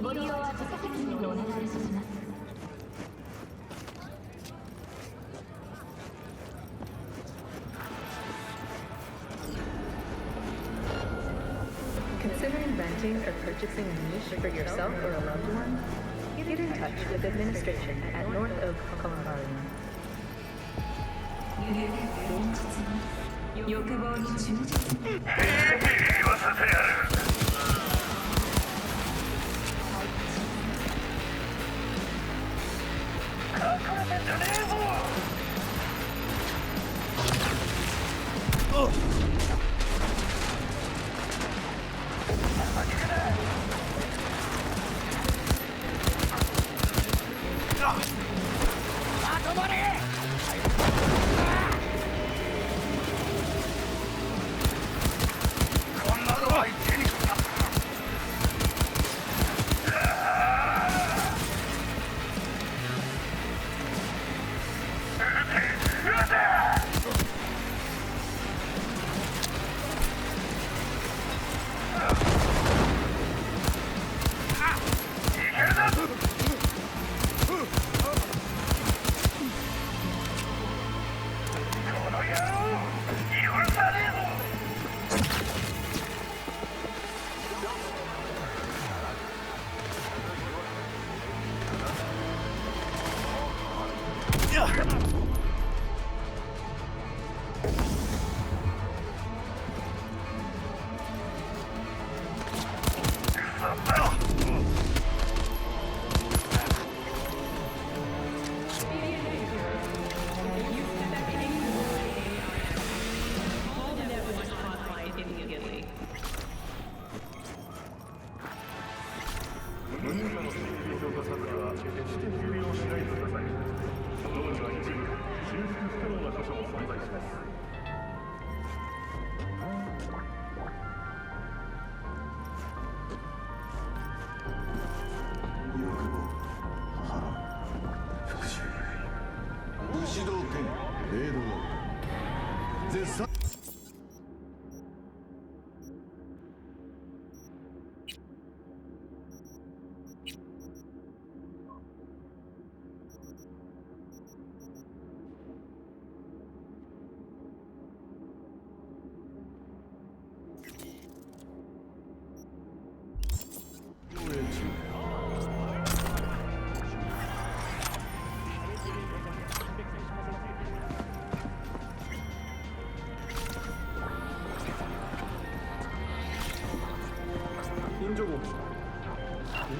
ご利用は自責任でお願いいたします。Considering renting or purchasing a niche for yourself or a loved one? Get in touch with administration at North Oak Columbarium. 欲望に忠実に。言わせてやる。隠れてんじゃねえぞ。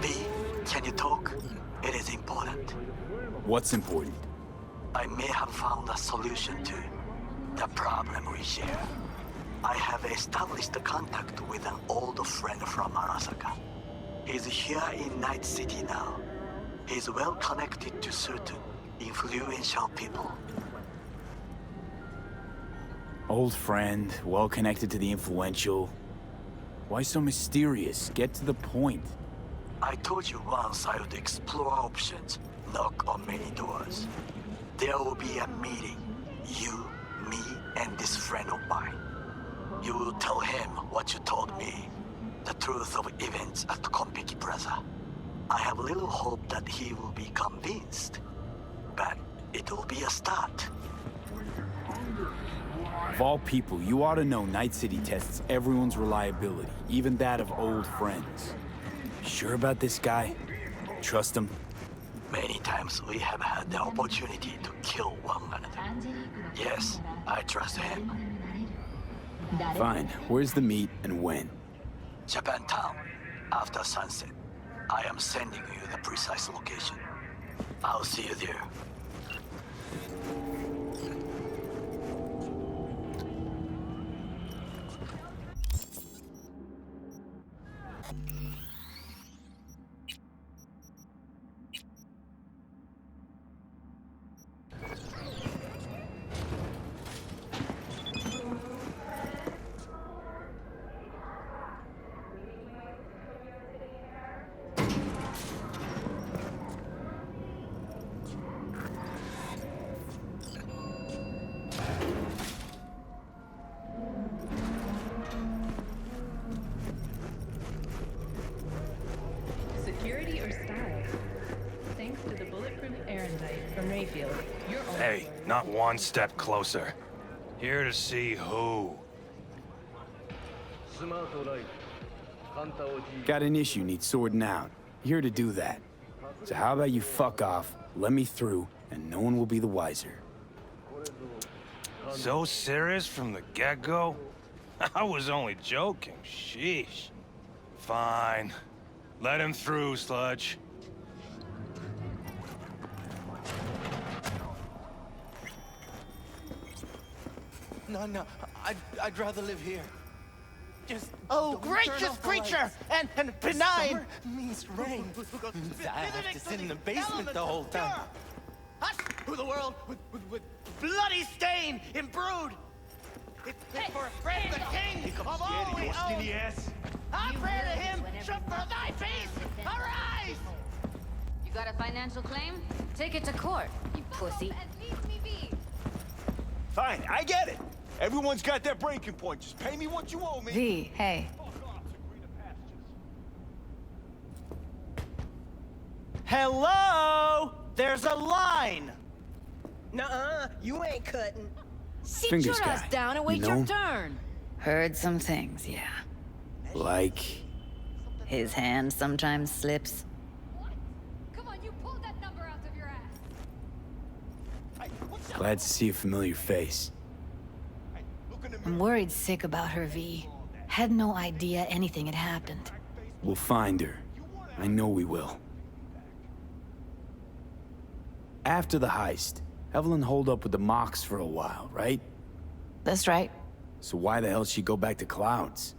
B, can you talk? It is important. What's important? I may have found a solution to the problem we share. I have established a contact with an old friend from Arasaka. He's here in Night City now. He's well connected to certain influential people. Old friend, well connected to the influential. Why so mysterious? Get to the point. I told you once I would explore options, knock on many doors. There will be a meeting. You, me, and this friend of mine. You will tell him what you told me. The truth of events at Konpeki Plaza. I have little hope that he will be convinced. But it will be a start. Of all people, you ought to know Night City tests everyone's reliability, even that of old friends. Sure about this guy? Trust him? Many times we have had the opportunity to kill one another. Yes, I trust him. Fine. Where's the meet and when? Japantown, after sunset. I am sending you the precise location. I'll see you there. Not one step closer. Here to see who. Got an issue needs sorting out. Here to do that. So how about you fuck off, let me through, and no one will be the wiser. So serious from the get-go? I was only joking, sheesh. Fine. Let him through, Sludge. No, I'd rather live here. Just Oh, don't turn gracious off the creature! lights. And benign! Summer means rain. Means I have to sit in the basement the whole time. Hush! Who the world with bloody stain imbrued! It's fit for a friend, the king of all we own! I pray to him, should for thy peace, arise! You got a financial claim? Take it to court, you pussy. Fine, I get it. Everyone's got their breaking point. Just pay me what you owe me. V, hey. Hello! There's a line! Nuh-uh, you ain't cutting. Sit Fingers your ass guy, down and you wait know? your turn. Heard some things, yeah. Like... His hand sometimes slips. Come on, you pulled that number out of your ass. Glad to see a familiar face. I'm worried sick about her, V. Had no idea anything had happened. We'll find her. I know we will. After the heist, Evelyn holed up with the Mox for a while, right? That's right. So why the hell'd she go back to Clouds?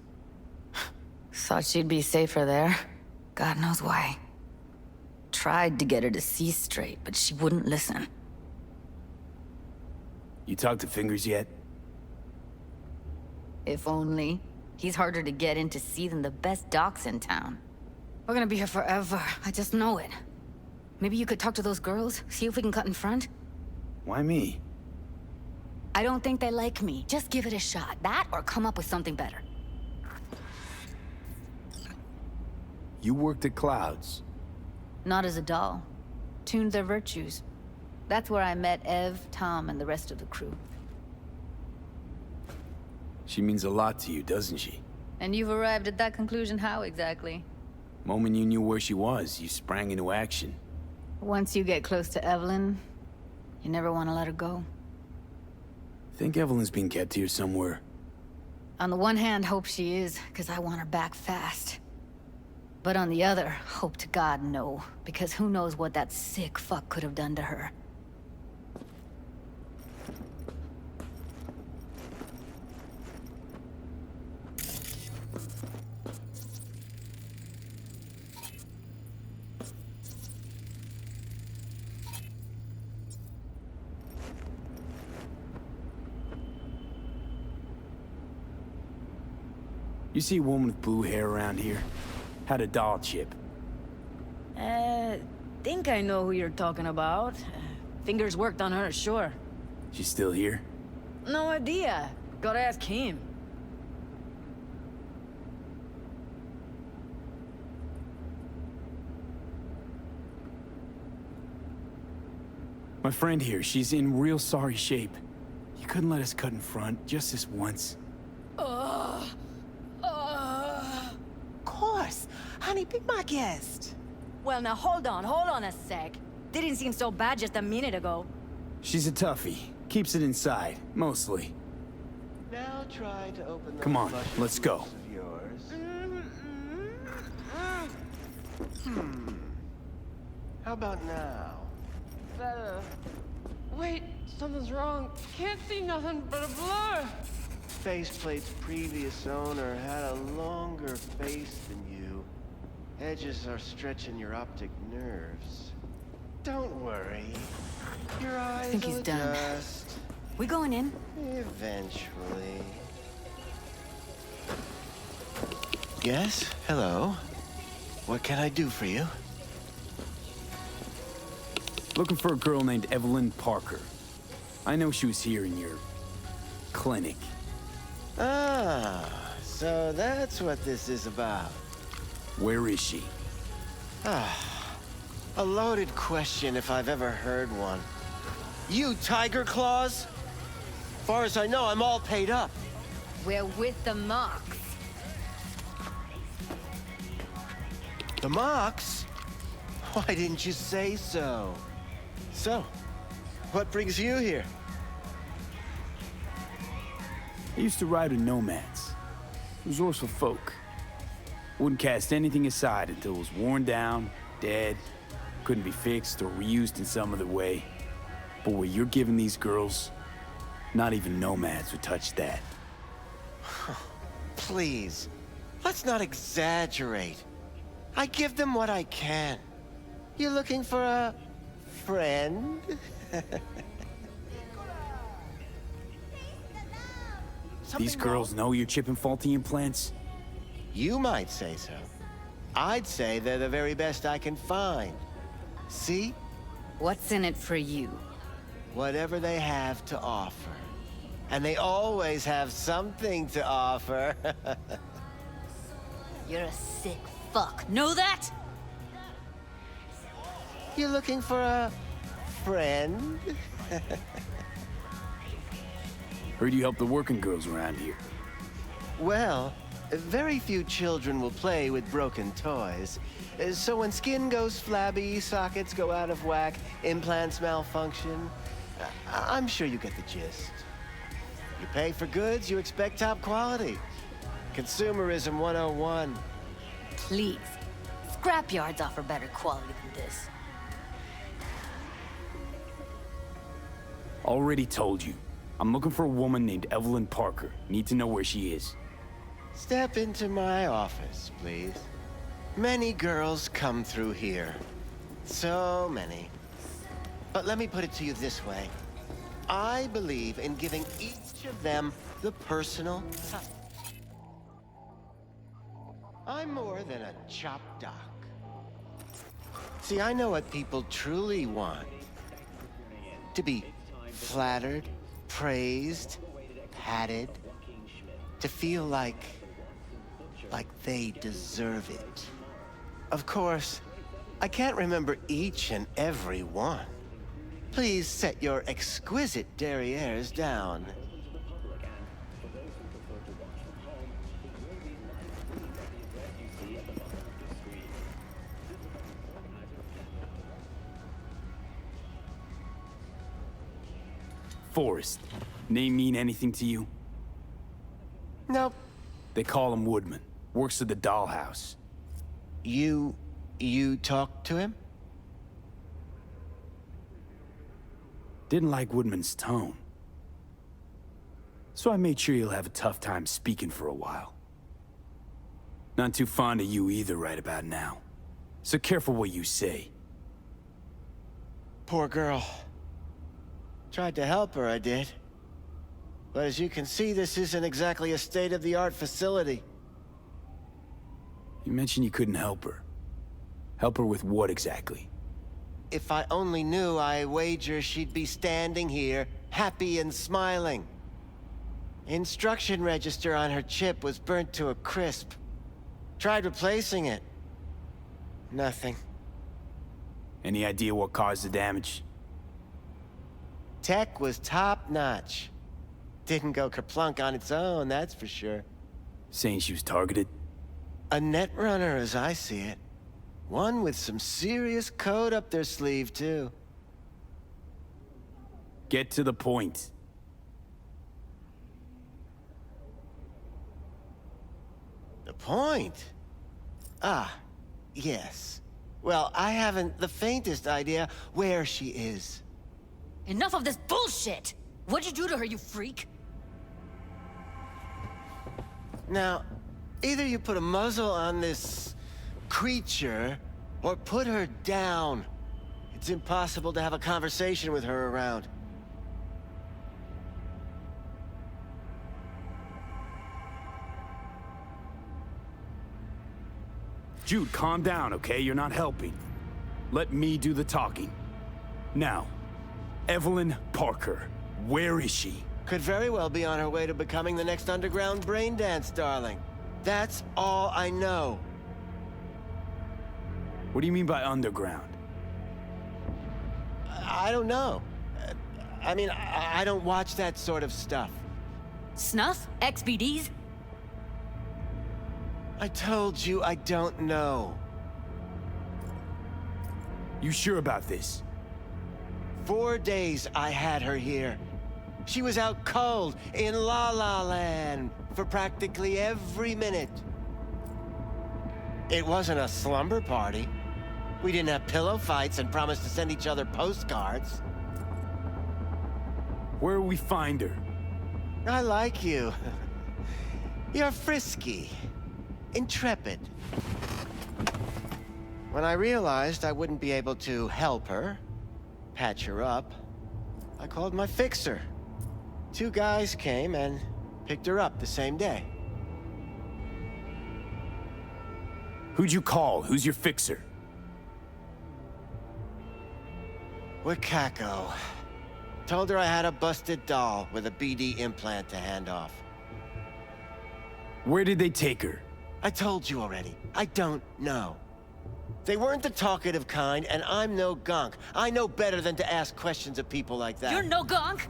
Thought she'd be safer there. God knows why. Tried to get her to see straight, but she wouldn't listen. You talked to Fingers yet? If only. He's harder to get in to see than the best docs in town. We're gonna be here forever. I just know it. Maybe you could talk to those girls, see if we can cut in front? Why me? I don't think they like me. Just give it a shot. That or come up with something better. You worked at Clouds. Not as a doll. Tuned their virtues. That's where I met Ev, Tom, and the rest of the crew. She means a lot to you, doesn't she? And you've arrived at that conclusion how exactly? Moment you knew where she was, you sprang into action. Once you get close to Evelyn, you never want to let her go. Think Evelyn's being kept here somewhere. On the one hand, hope she is, because I want her back fast. But on the other, hope to God no, because who knows what that sick fuck could have done to her. You see a woman with blue hair around here? Had a doll chip. Think I know who you're talking about. Fingers worked on her, sure. She's still here? No idea. Gotta ask him. My friend here, she's in real sorry shape. You couldn't let us cut in front, just this once. Of course. Honey, be my guest. Well, now hold on a sec. Didn't seem so bad just a minute ago. She's a toughie. Keeps it inside, mostly. Now try to open those Come on, luscious let's go. lips of yours. How about now? Better. Wait, something's wrong. Can't see nothing but a blur. Faceplate's previous owner had a longer face than you. Edges are stretching your optic nerves. Don't worry. Your eyes think he's will done. adjust. We going in? Eventually. Yes? Hello? What can I do for you? Looking for a girl named Evelyn Parker. I know she was here in your... clinic. Ah, so that's what this is about. Where is she? A loaded question if I've ever heard one. You Tiger Claws? Far as I know, I'm all paid up. We're with the Mox. The Mox? Why didn't you say so? So, what brings you here? I used to ride with nomads. Resourceful folk. Wouldn't cast anything aside until it was worn down, dead, couldn't be fixed or reused in some other way. But what you're giving these girls, not even nomads would touch that. Please, let's not exaggerate. I give them what I can. You looking for a friend? These girls know you're chipping faulty implants? You might say so. I'd say they're the very best I can find. See? What's in it for you? Whatever they have to offer. And they always have something to offer. You're a sick fuck. Know that? You looking for a friend? Heard you help the working girls around here. Well, very few children will play with broken toys. So when skin goes flabby, sockets go out of whack, implants malfunction, I'm sure you get the gist. You pay for goods, you expect top quality. Consumerism 101. Please. Scrapyards offer better quality than this. Already told you. I'm looking for a woman named Evelyn Parker. Need to know where she is. Step into my office, please. Many girls come through here. So many. But let me put it to you this way. I believe in giving each of them the personal touch. I'm more than a chop doc. See, I know what people truly want. To be flattered, praised, patted. To feel like they deserve it. Of course, I can't remember each and every one. Please set your exquisite derrieres down. Forrest. Name mean anything to you? Nope. They call him Woodman. Works at the dollhouse. You talked to him? Didn't like Woodman's tone. So I made sure he'll have a tough time speaking for a while. Not too fond of you either right about now. So careful what you say. Poor girl. Tried to help her, I did. But as you can see, this isn't exactly a state-of-the-art facility. You mentioned you couldn't help her. Help her with what exactly? If I only knew, I wager she'd be standing here, happy and smiling. Instruction register on her chip was burnt to a crisp. Tried replacing it. Nothing. Any idea what caused the damage? Tech was top-notch. Didn't go kerplunk on its own, that's for sure. Saying she was targeted? A netrunner, as I see it. One with some serious code up their sleeve, too. Get to the point. The point? Ah, yes. Well, I haven't the faintest idea where she is. Enough of this bullshit! What'd you do to her, you freak? Now, either you put a muzzle on this creature, or put her down. It's impossible to have a conversation with her around. Jude, calm down, okay? You're not helping. Let me do the talking. Now, Evelyn Parker, where is she? Could very well be on her way to becoming the next underground brain dance, darling. That's all I know. What do you mean by underground? I don't know. I mean, I don't watch that sort of stuff. Snuff? XBDs? I told you I don't know. You sure about this? 4 days I had her here. She was out cold in La La Land for practically every minute. It wasn't a slumber party. We didn't have pillow fights and promised to send each other postcards. Where will we find her? I like you. You're frisky, intrepid. When I realized I wouldn't be able to help her, patch her up, I called my fixer. 2 guys came and picked her up the same day. Who'd you call? Who's your fixer? Wakako. Told her I had a busted doll with a BD implant to hand off. Where did they take her? I told you already. I don't know. They weren't the talkative kind, and I'm no gonk. I know better than to ask questions of people like that. You're no gonk?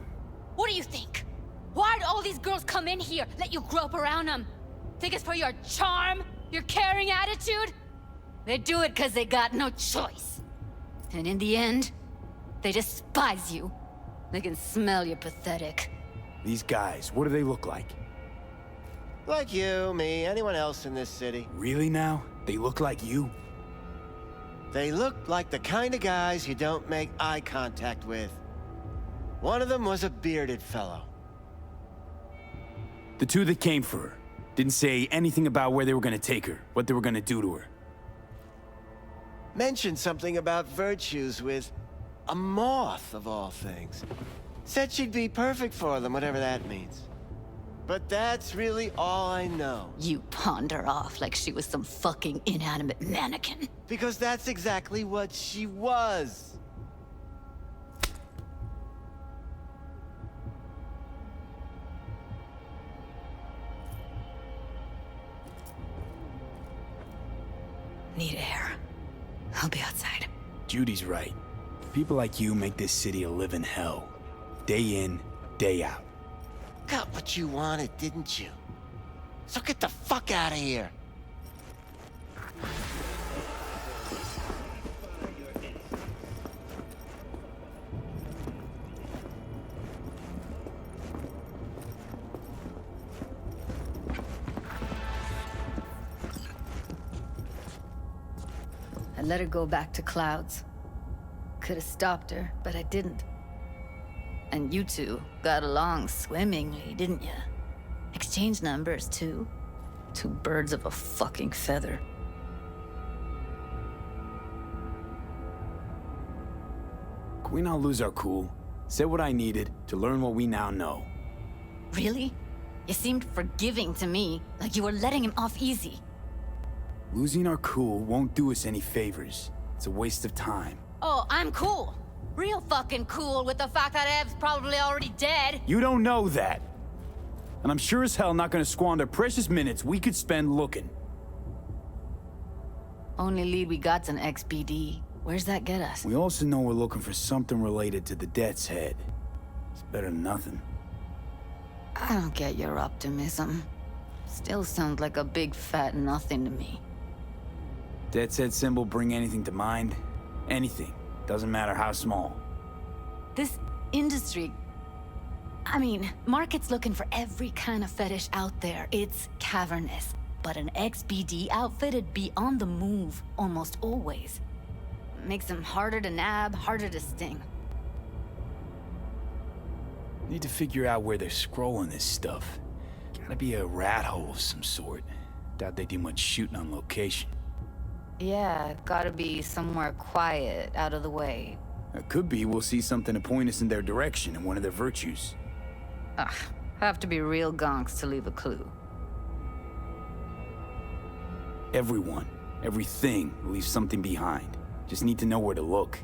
What do you think? Why'd all these girls come in here, let you grope around them? Think it's for your charm? Your caring attitude? They do it because they got no choice. And in the end, they despise you. They can smell you're pathetic. These guys, what do they look like? Like you, me, anyone else in this city. Really now? They look like you? They look like the kind of guys you don't make eye contact with. One of them was a bearded fellow. The 2 that came for her didn't say anything about where they were gonna take her, what they were gonna do to her. Mentioned something about virtues with a moth, of all things. Said she'd be perfect for them, whatever that means. But that's really all I know. You pawned her off like she was some fucking inanimate mannequin. Because that's exactly what she was. Need air. I'll be outside. Judy's right. People like you make this city a living hell. Day in, day out. Got what you wanted, didn't you? So get the fuck out of here. I let her go back to Clouds. Could have stopped her, but I didn't. And you 2 got along swimmingly, didn't ya? Exchanged numbers, too. 2 birds of a fucking feather. Can we not lose our cool? Said what I needed to learn what we now know. Really? You seemed forgiving to me, like you were letting him off easy. Losing our cool won't do us any favors. It's a waste of time. Oh, I'm cool. Real fucking cool with the fact that Ev's probably already dead. You don't know that. And I'm sure as hell not gonna squander precious minutes we could spend looking. Only lead we got's an XBD. Where's that get us? We also know we're looking for something related to the Death's Head. It's better than nothing. I don't get your optimism. Still sounds like a big fat nothing to me. Death's Head symbol bring anything to mind? Anything. Doesn't matter how small. This industry... I mean, market's looking for every kind of fetish out there. It's cavernous. But an XBD outfit'd be on the move almost always. Makes them harder to nab, harder to sting. Need to figure out where they're scrolling this stuff. Gotta be a rat hole of some sort. Doubt they do much shooting on location. Yeah, gotta be somewhere quiet, out of the way. It could be we'll see something to point us in their direction in one of their virtues. Ugh, have to be real gonks to leave a clue. Everyone, everything leaves something behind. Just need to know where to look.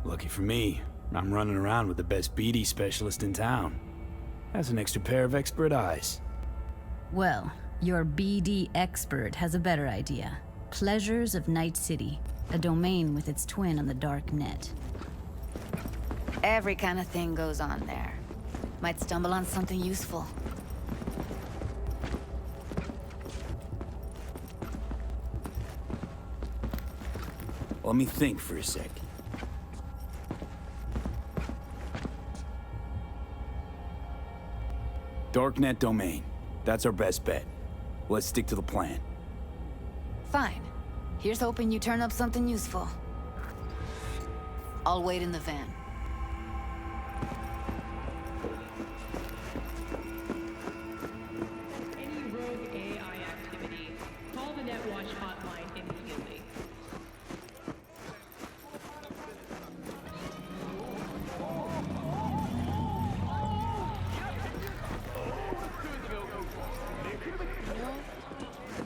Lucky for me, I'm running around with the best BD specialist in town. That's an extra pair of expert eyes. Well, your BD expert has a better idea. Pleasures of Night City, a domain with its twin on the dark net. Every kind of thing goes on there. Might stumble on something useful. Let me think for a sec. Darknet domain. That's our best bet. Let's stick to the plan. Fine. Here's hoping you turn up something useful. I'll wait in the van. Any rogue AI activity, call the NetWatch hotline immediately.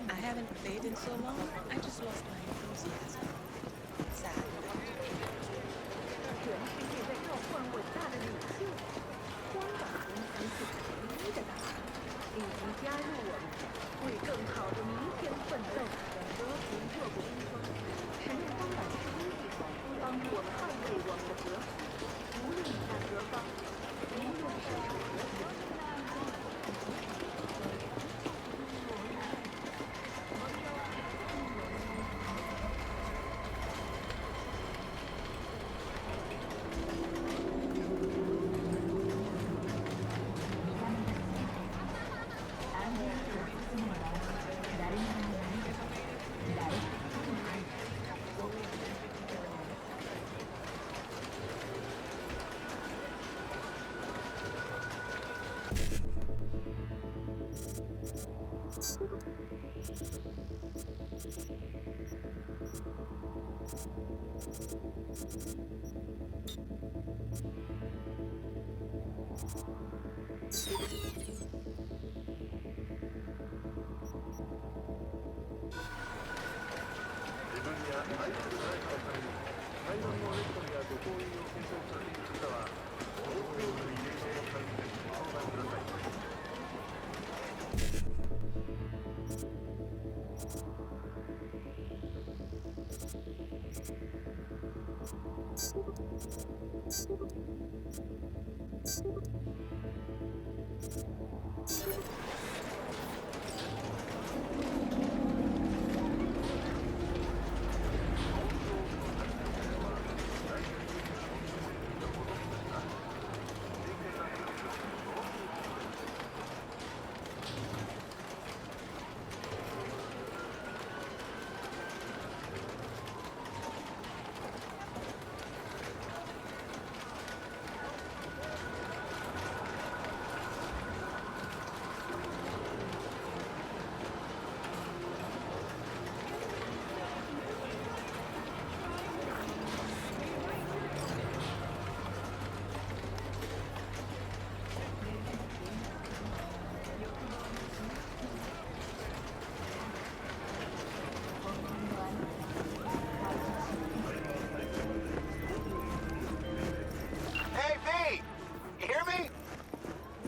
I haven't played in so long, I just lost my enthusiasm. Sad.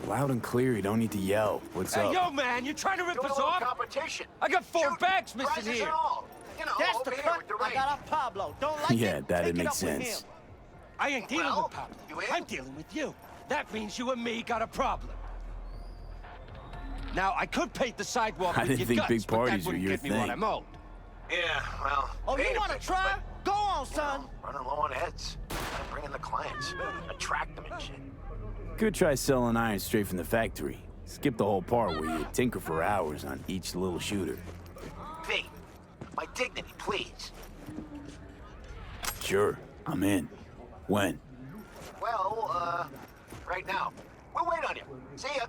Loud and clear, you don't need to yell. What's Hey, up? yo, man, you trying to rip us off? Competition. I got 4 bags missing Prizes here. and all. You know, That's over the here cut with the I range. got off Pablo. Don't like Yeah, it? that'd Take it make up with sense. him. I ain't dealing Well, with Pablo. you in? I'm dealing with you. That means you and me got a problem. Now, I could paint the sidewalk I with didn't your think guts, big but that parties were wouldn't your get me what thing. I'm owed. Yeah, well. Oh, you paint a want to picture, try? but, Go on, you son. know, running low on heads. Gotta bring in the clients. Attract them and shit. Could try selling iron straight from the factory. Skip the whole part where you tinker for hours on each little shooter. V, my dignity, please. Sure, I'm in. When? Well, right now. We'll wait on you. See ya.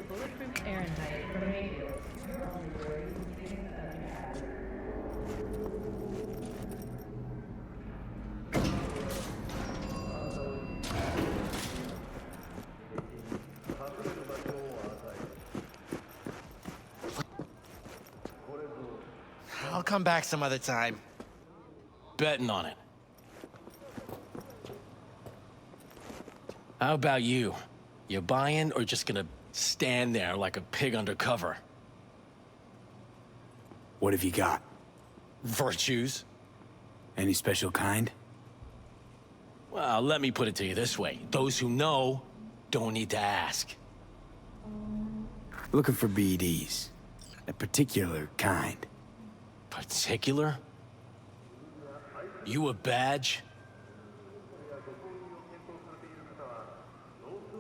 Bulletproof Fahrenheit from radio. I'll come back some other time. Betting on it. How about you? You buying or just gonna stand there like a pig under cover? What have you got? Virtues? Any special kind? Well, let me put it to you this way. Those who know don't need to ask. Looking for BDs. A particular kind. Particular? You a badge?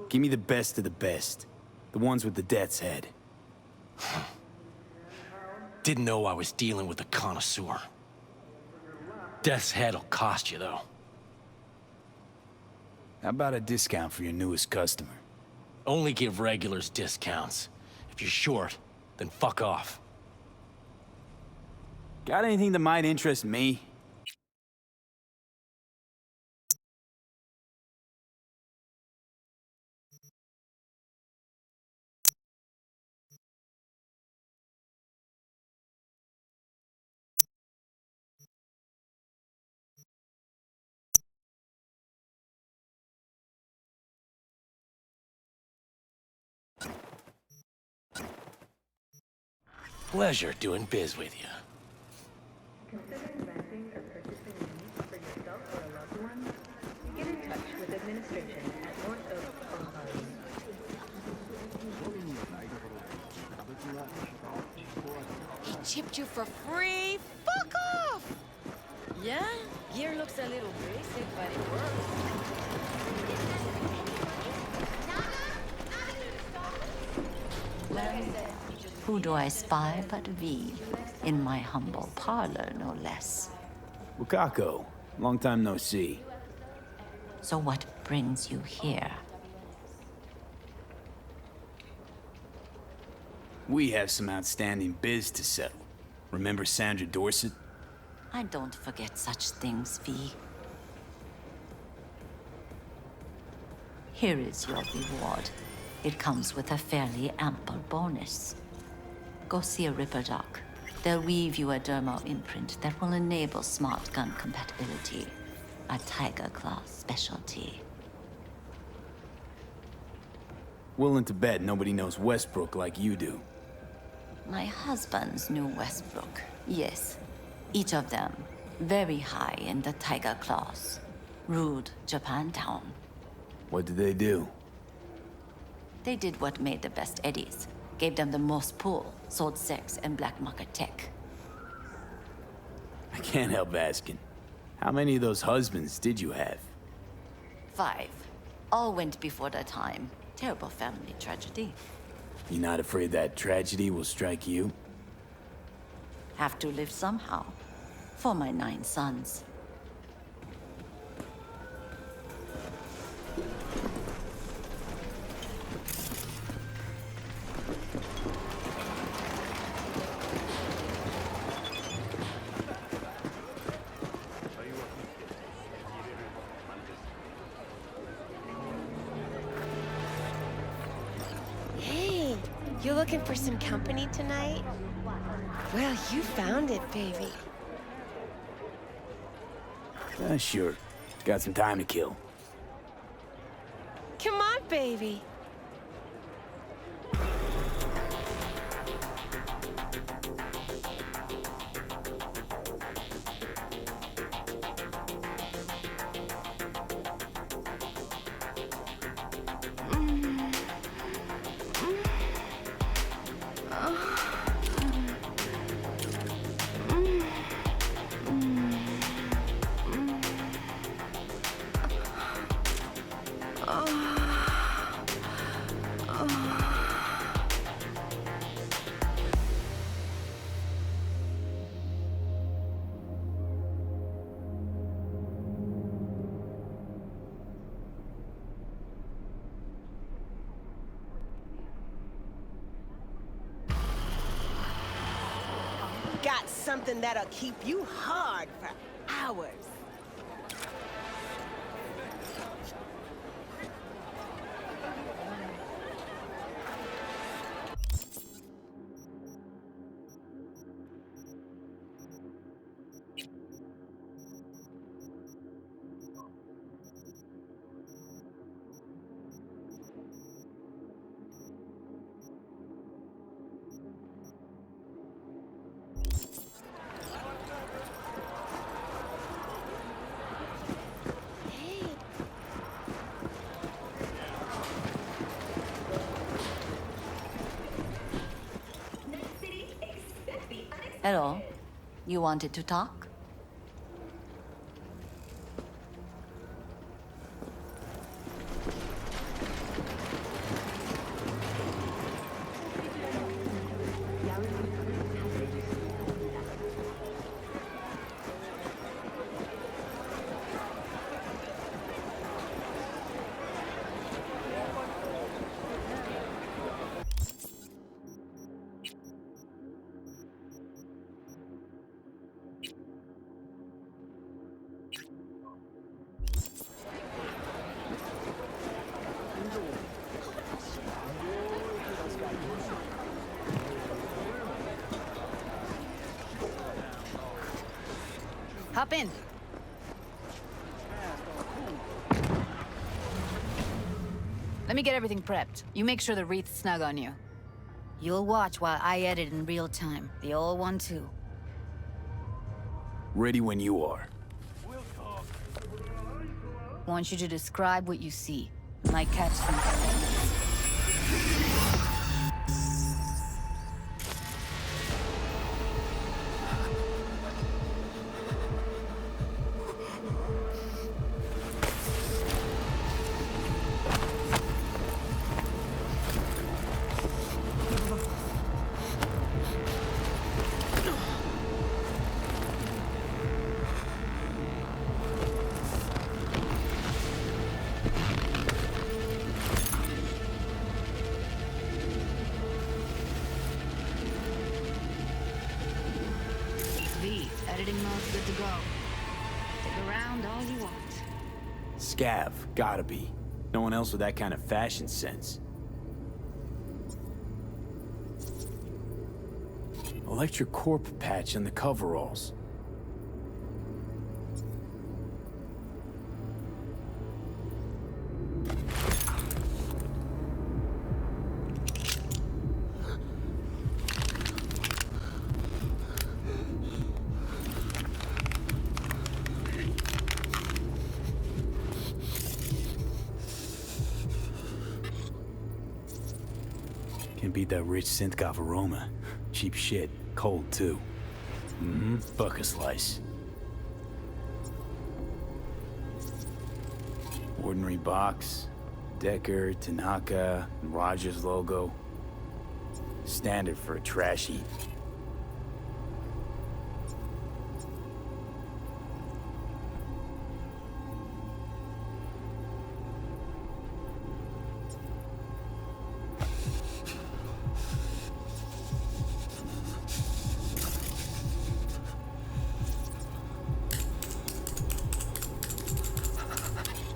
Give me the best of the best. The ones with the death's head. Didn't know I was dealing with a connoisseur. Death's head'll cost you, though. How about a discount for your newest customer? Only give regulars discounts. If you're short, then fuck off. Got anything that might interest me? Pleasure doing biz with you. Considering renting or purchasing a niche for yourself or a loved one? Get in touch with administration at North Oak, Colorado. He chipped you for free? Fuck off! Yeah, gear looks a little basic, but it works. Who do I spy but V? In my humble parlor, no less. Wakako, long time no see. So what brings you here? We have some outstanding biz to settle. Remember Sandra Dorset? I don't forget such things, V. Here is your reward. It comes with a fairly ample bonus. Go see a Ripper Doc. They'll weave you a dermal imprint that will enable smart gun compatibility. A Tiger Claw specialty. Willing to bet nobody knows Westbrook like you do. My husband's knew Westbrook, yes. Each of them very high in the Tiger Claws. Ruled Japantown. What did they do? They did what made the best eddies. Gave them the most pull, sold sex and black market tech. I can't help asking. How many of those husbands did you have? 5. All went before their time. Terrible family tragedy. You not afraid that tragedy will strike you? Have to live somehow. For my 9 sons. Hey, you looking for some company tonight? Well, you found it, baby. Sure. Got some time to kill. Come on, baby. Got something that'll keep you hard for hours. Hello. You wanted to talk? Hop in. Let me get everything prepped. You make sure the wreath's snug on you. You'll watch while I edit in real time. The old one, too. Ready when you are. I want you to describe what you see. Might catch something. Editing mode's good to go. Stick around all you want. Scav, gotta be. No one else with that kind of fashion sense. Electric Corp patch on the coveralls. Can't beat that rich synth-goth aroma. Cheap shit. Cold, too. Mm-hmm. Buck a slice. Ordinary box. Decker, Tanaka, and Rogers logo. Standard for a trash heap.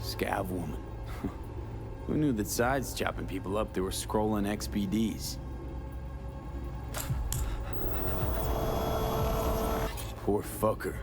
Scav woman. Who knew that sides chopping people up, they were scrolling XBDs? Poor fucker.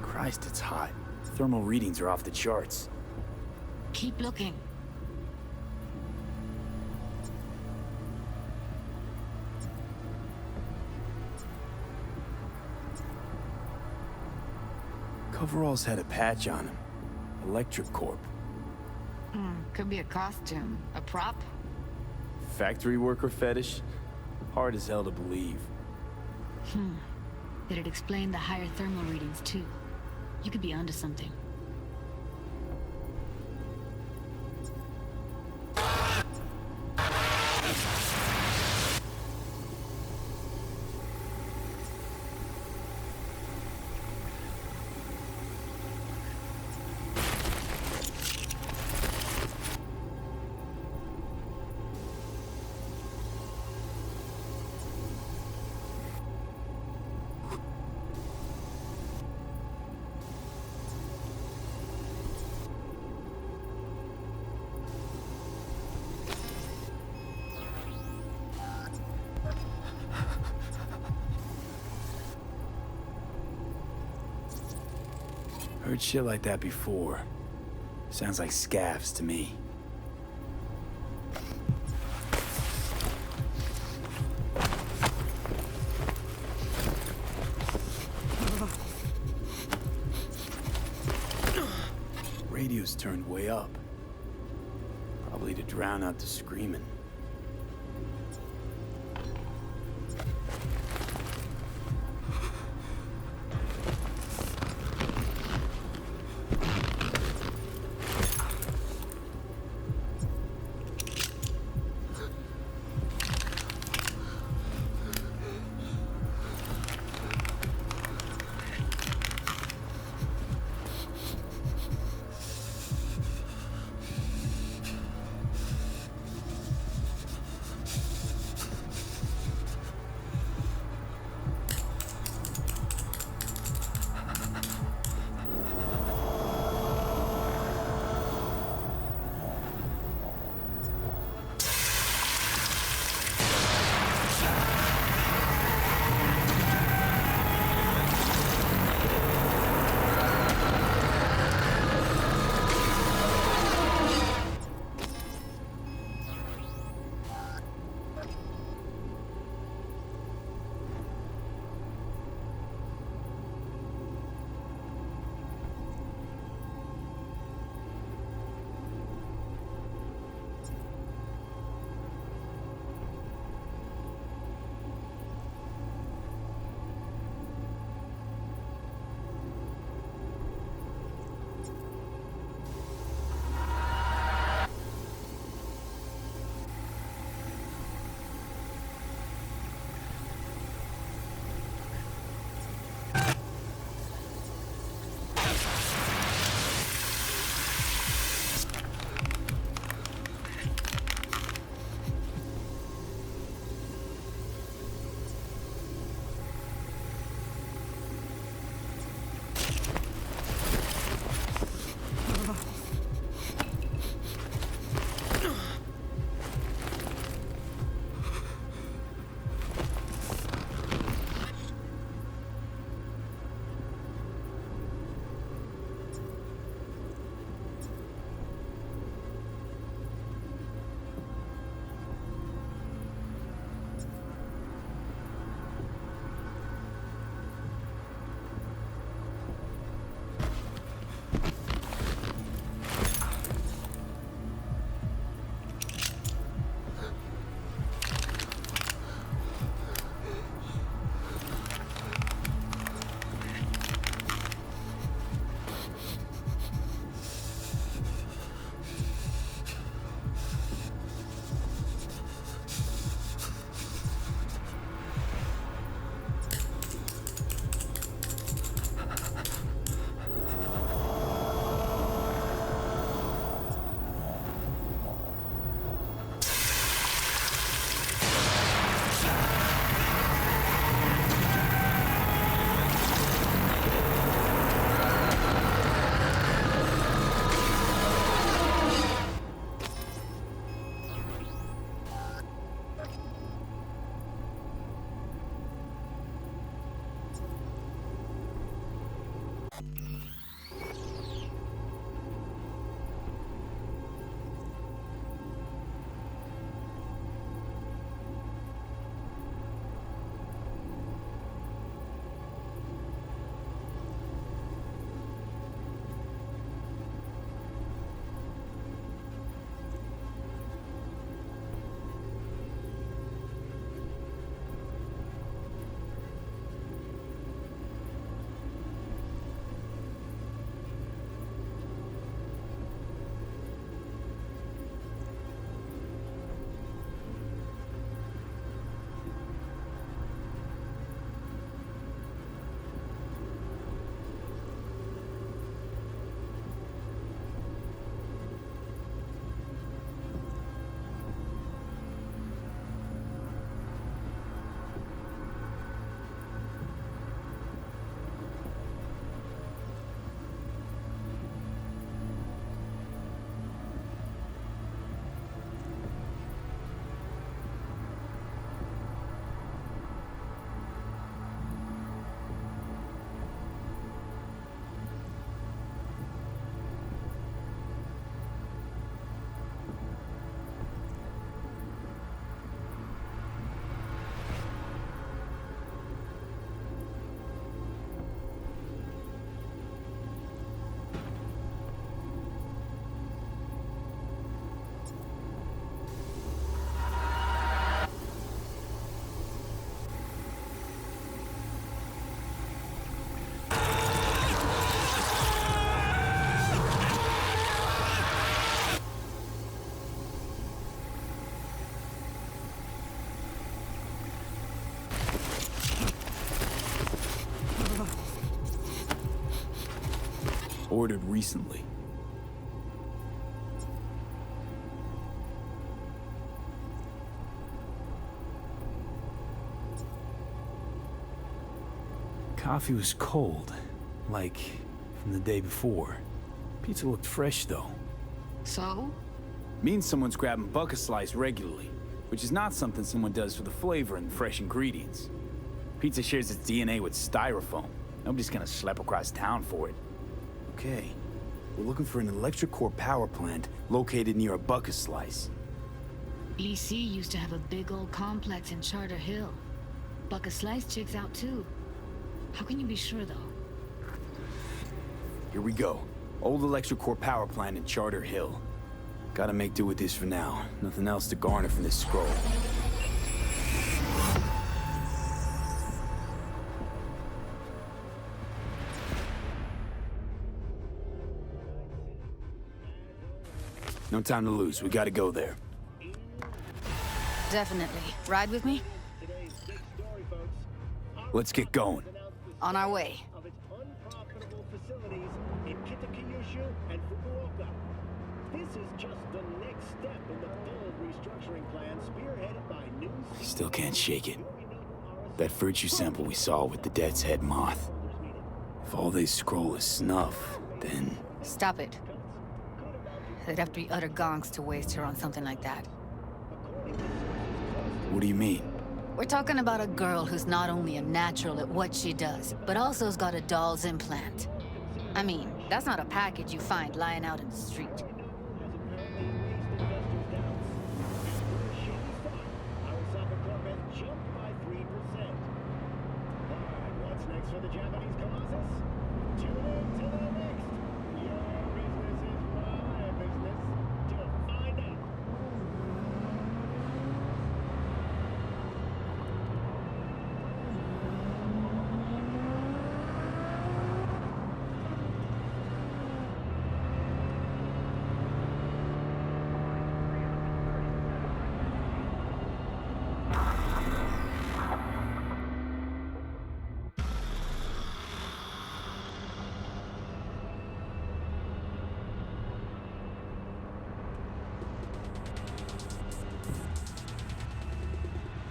Christ, it's hot. Thermal readings are off the charts. Keep looking. Coveralls had a patch on them. Electric Corp. Could be a costume. A prop? Factory worker fetish? Hard as hell to believe. Did it explain the higher thermal readings, too? You could be onto something. Heard shit like that before. Sounds like scaffs to me. Radio's turned way up. Probably to drown out the screaming. Ordered recently. Coffee was cold, like from the day before. Pizza looked fresh, though. So? Means someone's grabbing bucket slice regularly, which is not something someone does for the flavor and fresh ingredients. Pizza shares its DNA with styrofoam. Nobody's gonna schlep across town for it. Okay, we're looking for an electric core power plant located near a bucket slice. EC used to have a big old complex in Charter Hill. Bucket Slice checks out too. How can you be sure, though? Here we go. Old electric core power plant in Charter Hill. Gotta make do with this for now. Nothing else to garner from this scroll. No time to lose. We gotta go there. Definitely. Ride with me? Let's get going. On our way. Still can't shake it. That virtue sample we saw with the Death's Head moth. If all they scroll is snuff, then... Stop it. They'd have to be utter gonks to waste her on something like that. What do you mean? We're talking about a girl who's not only a natural at what she does, but also's got a doll's implant. I mean, that's not a package you find lying out in the street.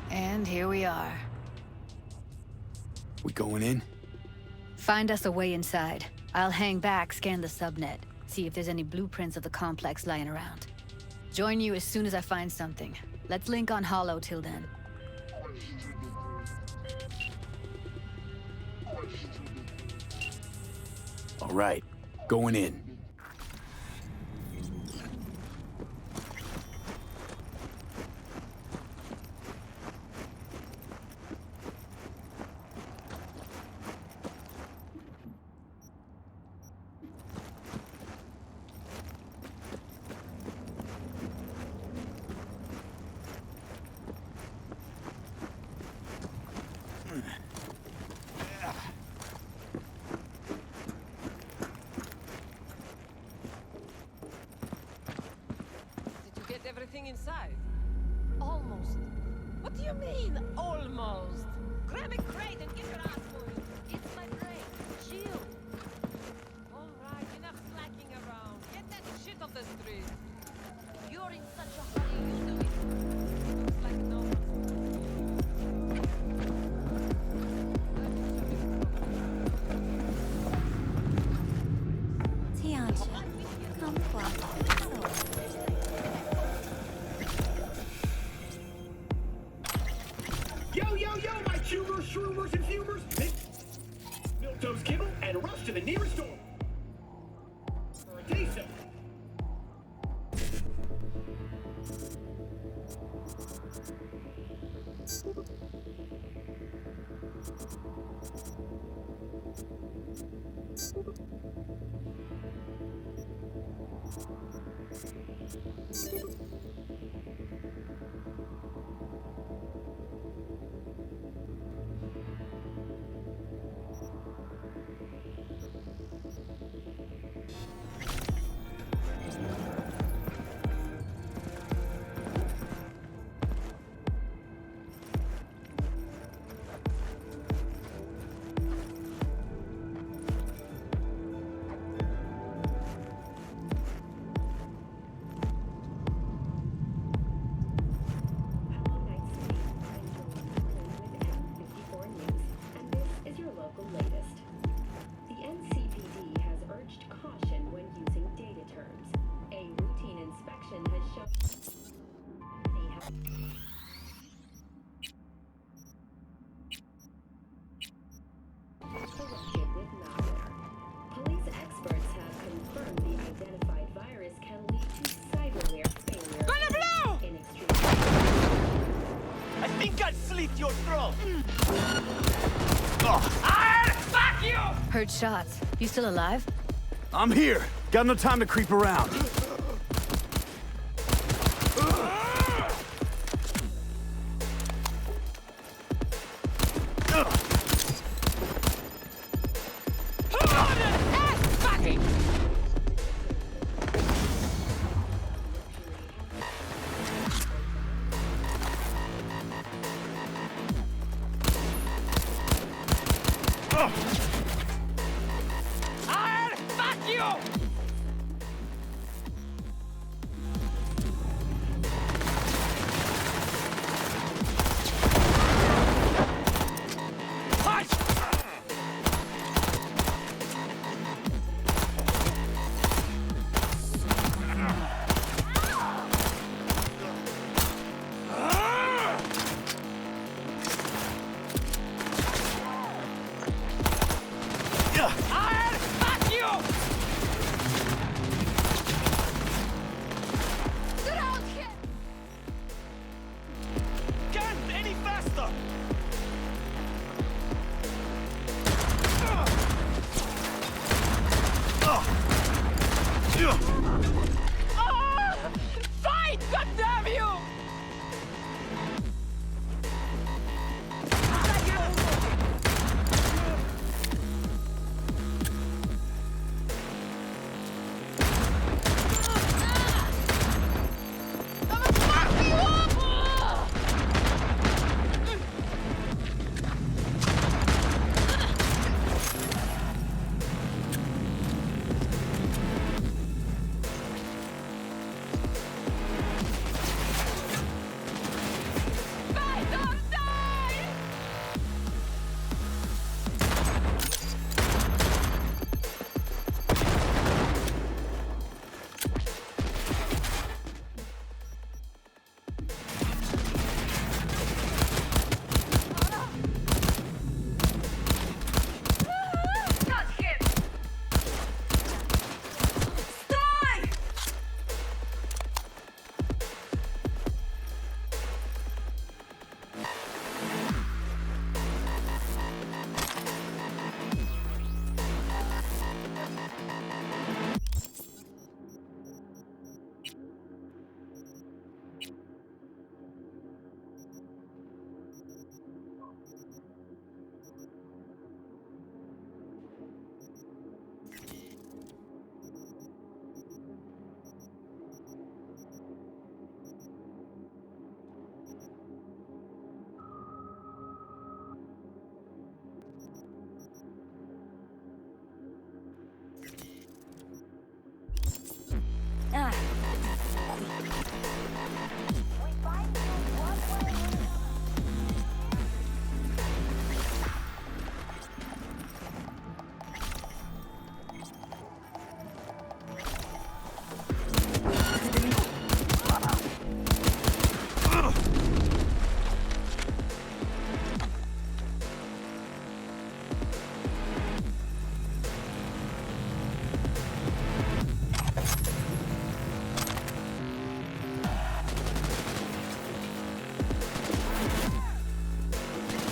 And here we are. We going in? Find us a way inside. I'll hang back, scan the subnet, see if there's any blueprints of the complex lying around. Join you as soon as I find something. Let's link on Hollow till then. All right, going in. Everything inside? Almost. What do you mean, almost? Grab a crate and get your ass moving. It's my brain. Chill. All right, enough slacking around. Get that shit off the street. You're in such a hurry, you do it. Looks like no one's... Tiancha, come forward. Yo, my tubers, shroomers, and fumers! Milto's kibble and rush to the nearest store. For a taste of... God slit your throat! I'll fuck you! Heard shots. You still alive? I'm here. Got no time to creep around. I'll fuck you! Punch! I'll fuck you! Get out here! Can't any faster! Fight! God damn you!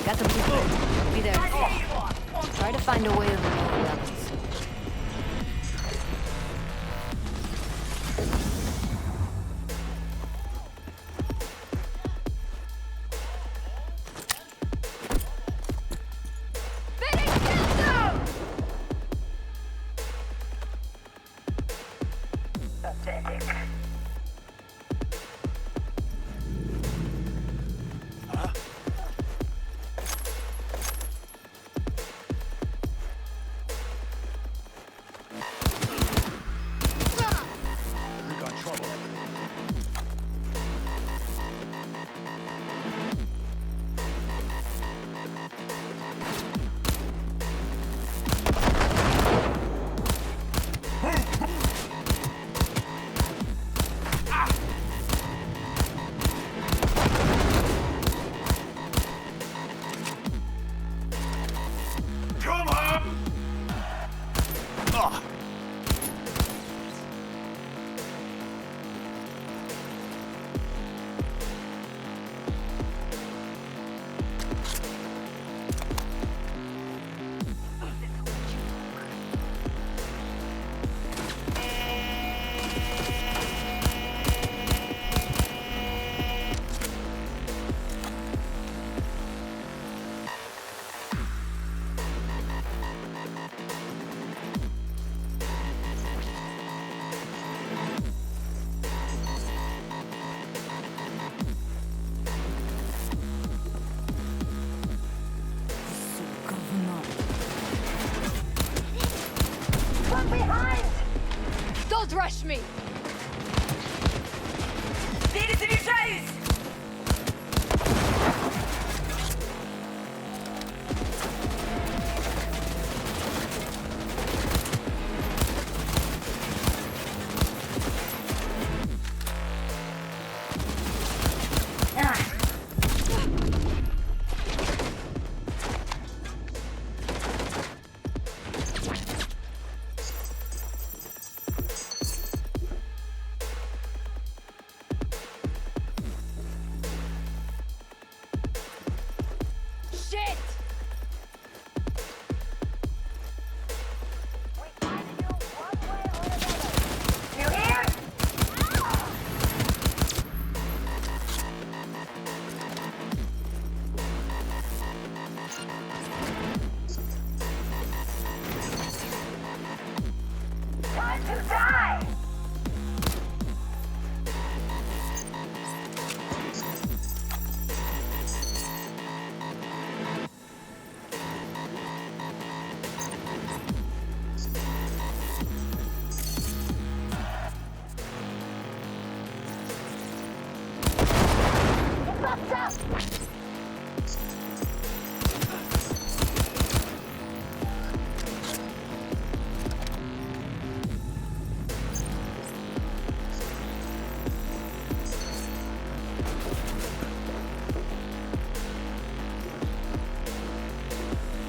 Got the blueprint. Be there. Try to find a way to the lower levels. gold rush me! Двигатель Shit! You hear? Time to die!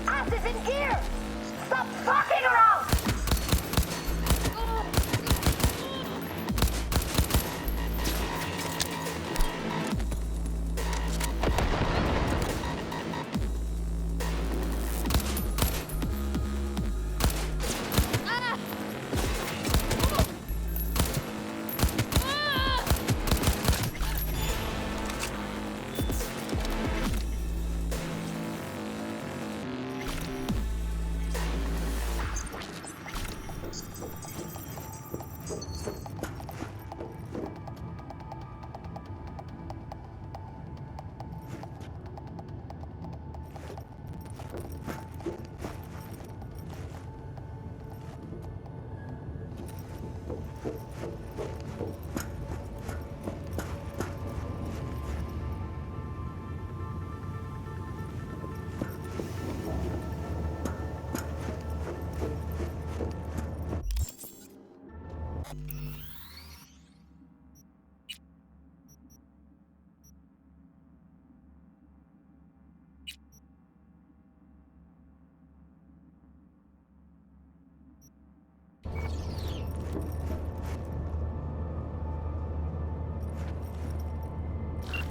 Ass is in gear! Stop fucking around!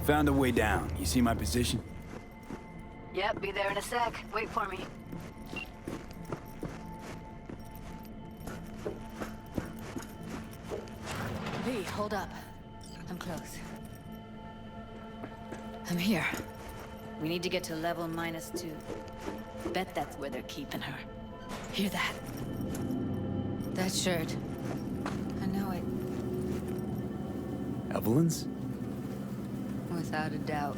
Found a way down. You see my position? Yep, be there in a sec. Wait for me. V, hold up. I'm close. I'm here. We need to get to level -2. Bet that's where they're keeping her. Hear that? That shirt. I know it. Evelyn's? Without a doubt.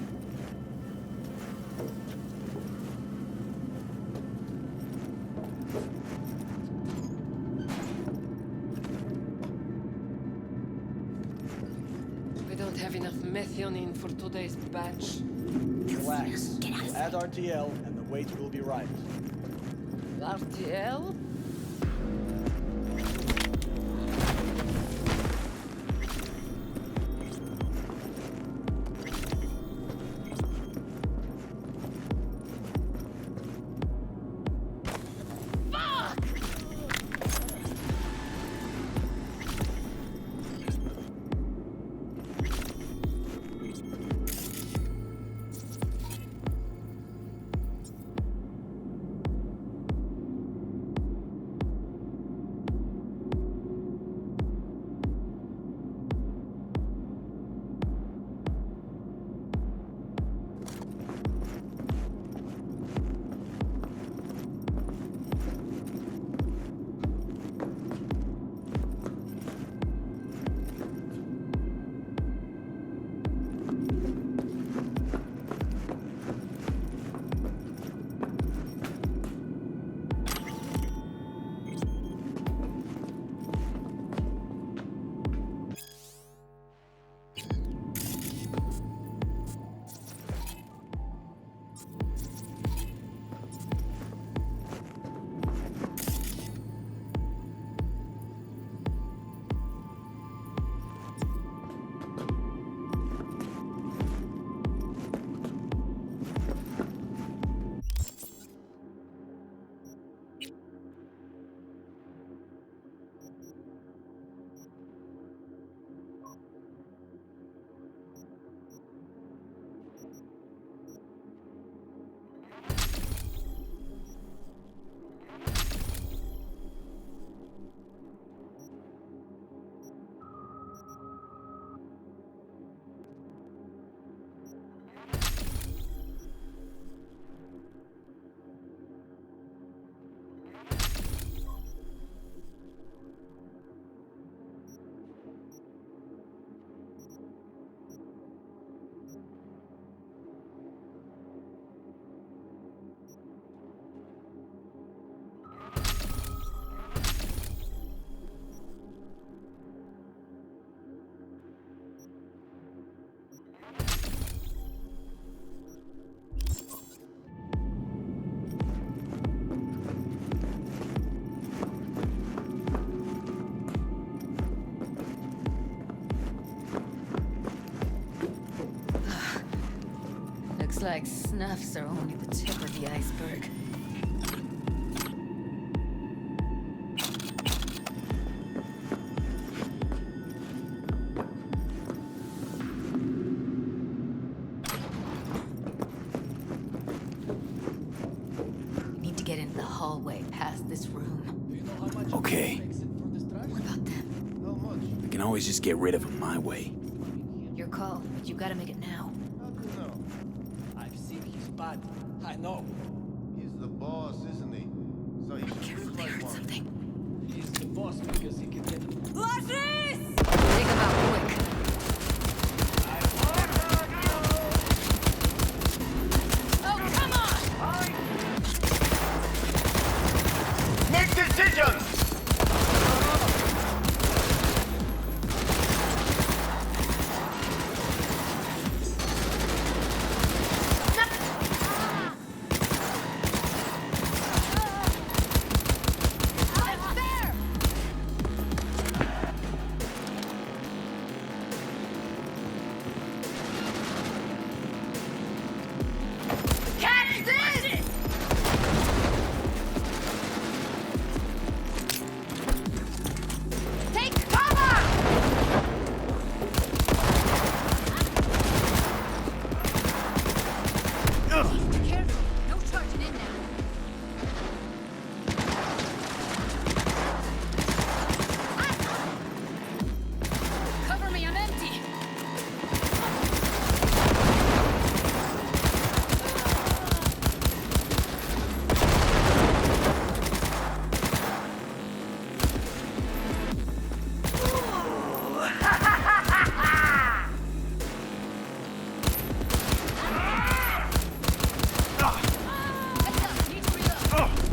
We don't have enough methionine for today's batch. Relax. Add RTL and the weight will be right. RTL? like snuffs are only the tip of the iceberg. Need to get into the hallway past this room. Okay. What about them? I can always just get rid of them my way. Your call, but you gotta make it now. I've seen his bad. I know. He's the boss, isn't he? So he should live like one. Something. He's the boss because he can get... Think about quick. Oh, come on! Make decisions! Cover me, I'm empty!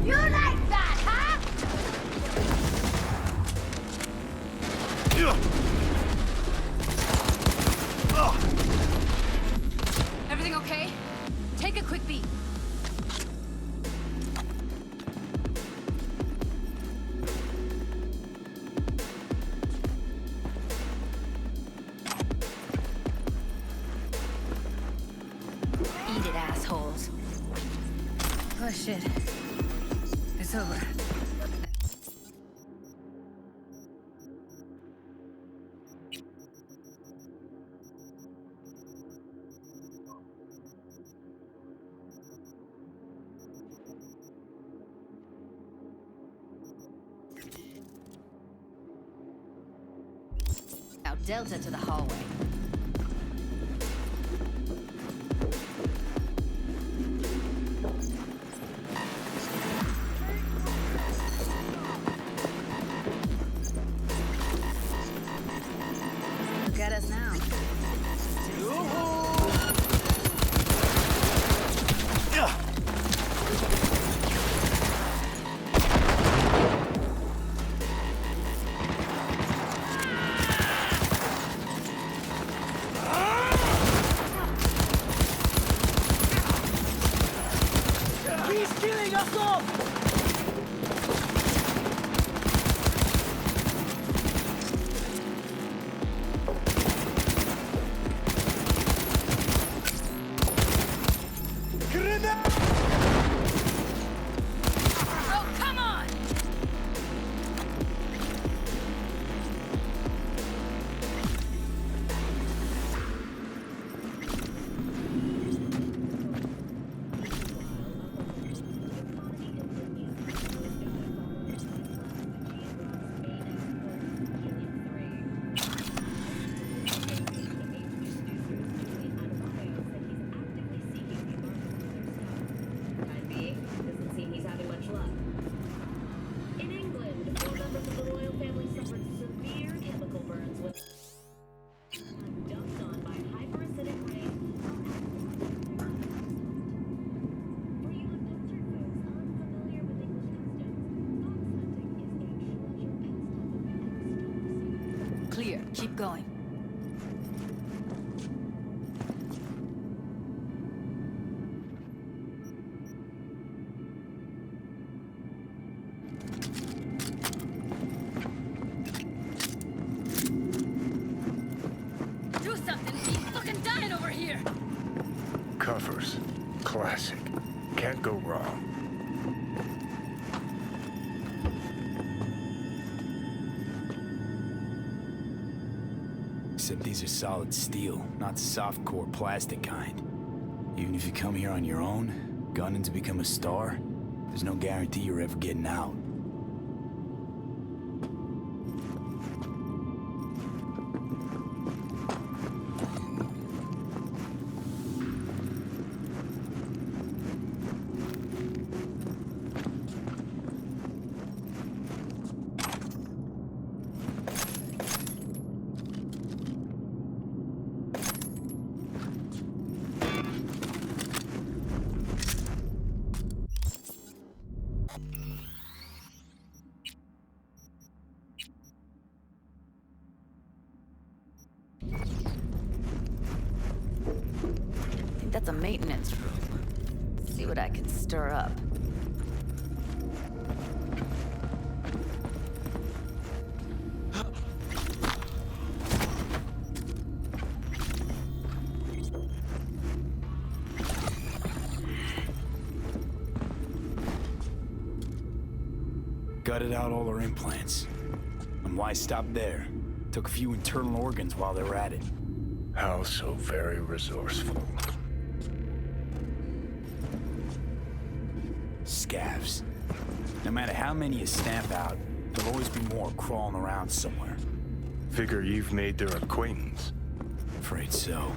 You like that, huh? Everything okay? Take a quick beat. Eat it, assholes. Oh shit. It's over. Now Delta to the hallway. Look at us now. He's killing us all! Oh, come on! Doesn't seem he's having much luck. In England, 4 members of the royal family suffered severe chemical burns when dumped on by hyperacidic rain. For you uncultured folks unfamiliar with English customs, fox hunting is a treasure pastime of Clear. Keep going. Do something! He's fucking dying over here! Covers. classic. Can't go wrong. Except these are solid steel, not the soft-core plastic kind. Even if you come here on your own, gunning to become a star, there's no guarantee you're ever getting out. I think that's a maintenance room. See what I can stir up. Gutted out all her implants. And why stop there? Took a few internal organs while they were at it. How so very resourceful. Scavs. No matter how many you stamp out, there'll always be more crawling around somewhere. Figure you've made their acquaintance. Afraid so.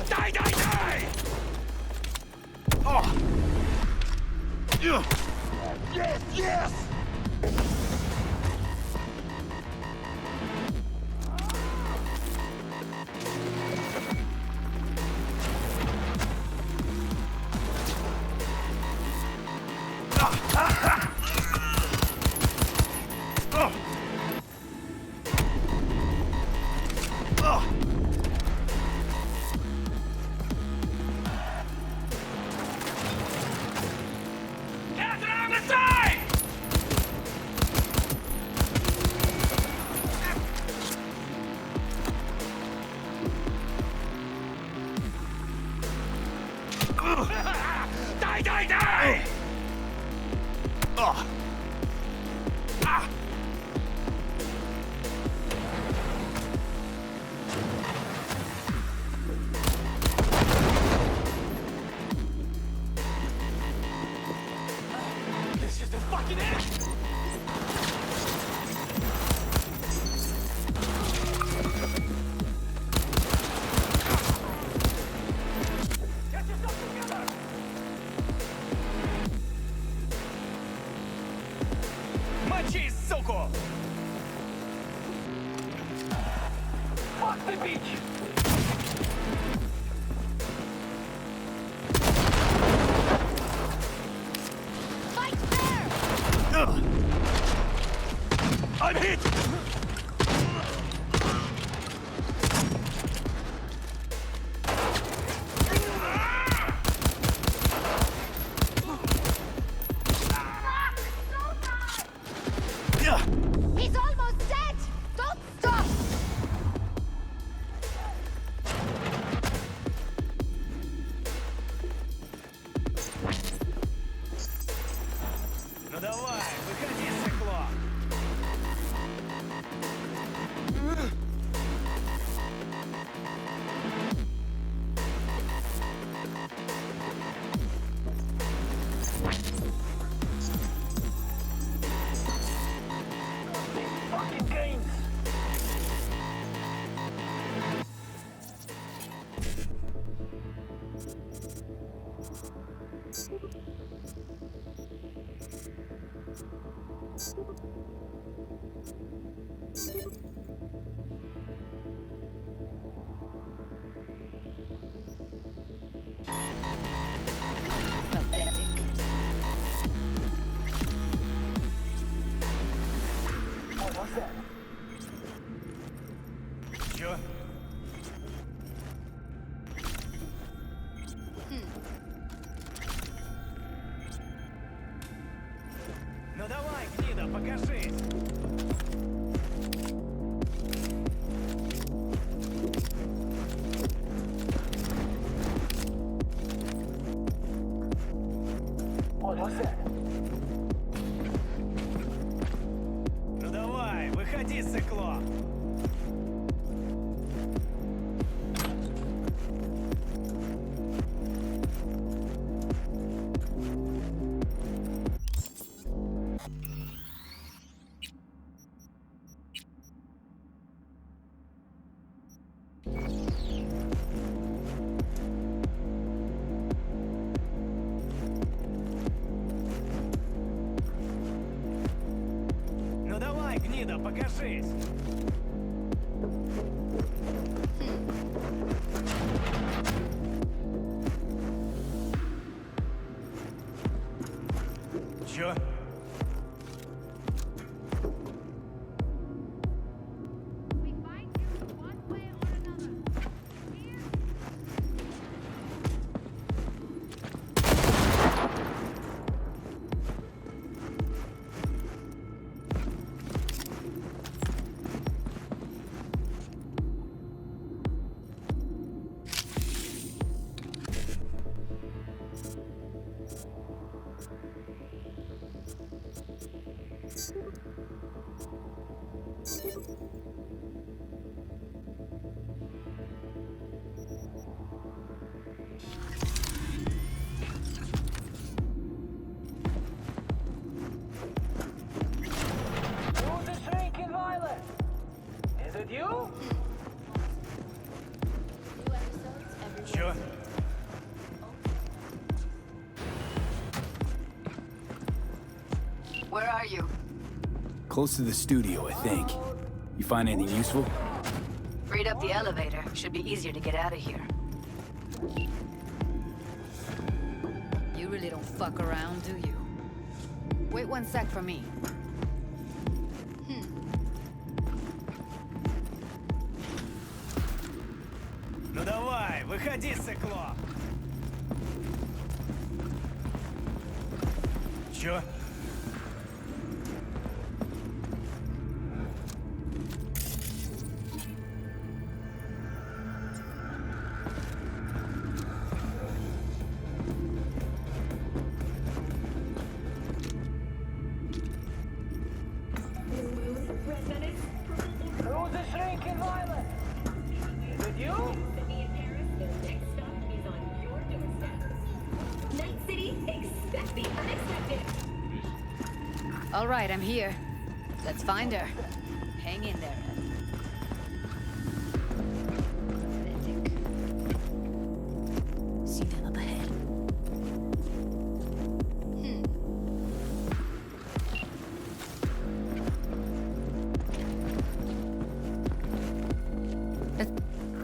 Die, die, die! Oh! Yes, yes! Die, die, die! This is the fucking end! Мочи, суку! Fuck the beach! Fight fair! I'm hit! He's almost dead! Don't stop! Чё? Ну давай, гнида, покажись! Ну давай, выходи, сыкло! Ну давай, гнида, покажись! Чё? Who's the shrinking violet? Is it you? Чё? Where are you? Close to the studio, I think. You find anything useful? Freed up the elevator. Should be easier to get out of here. You really don't fuck around, do you? Wait one sec for me. Ну давай, выходи, сыкло! Чё? Who's the shrinking violet? Is it you? Sydney and Paris, the next stop is on your doorstep. Night City, expect the unexpected. All right, I'm here. Let's find her. Hang in there. See them up ahead.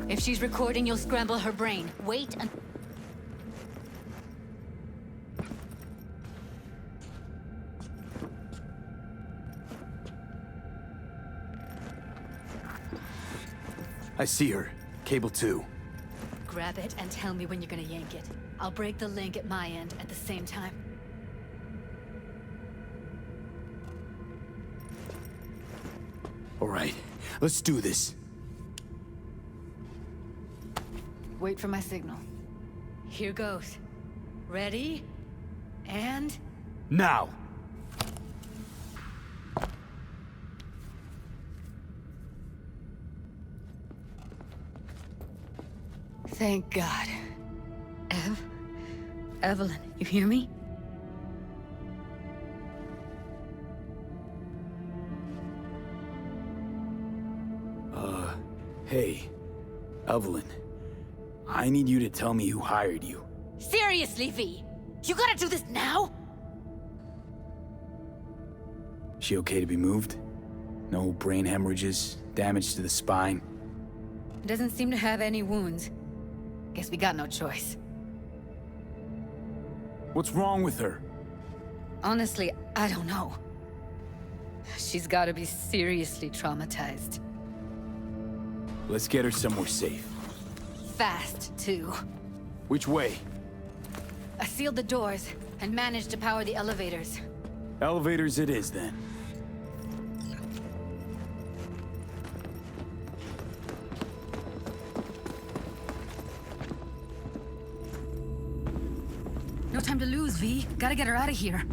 If she's recording, you'll scramble her brain. Wait and... I see her. Cable 2. Grab it and tell me when you're gonna yank it. I'll break the link at my end at the same time. All right, let's do this. Wait for my signal. Here goes. Ready? And... Now! Thank God. Evelyn, you hear me? Hey, Evelyn. I need you to tell me who hired you. Seriously, V! You gotta do this now? She okay to be moved? No brain hemorrhages, damage to the spine? Doesn't seem to have any wounds. Guess we got no choice. What's wrong with her? Honestly, I don't know. She's gotta be seriously traumatized. Let's get her somewhere safe. Fast, too. Which way? I sealed the doors and managed to power the elevators. Elevators it is, then. No time to lose, V. Gotta get her out of here.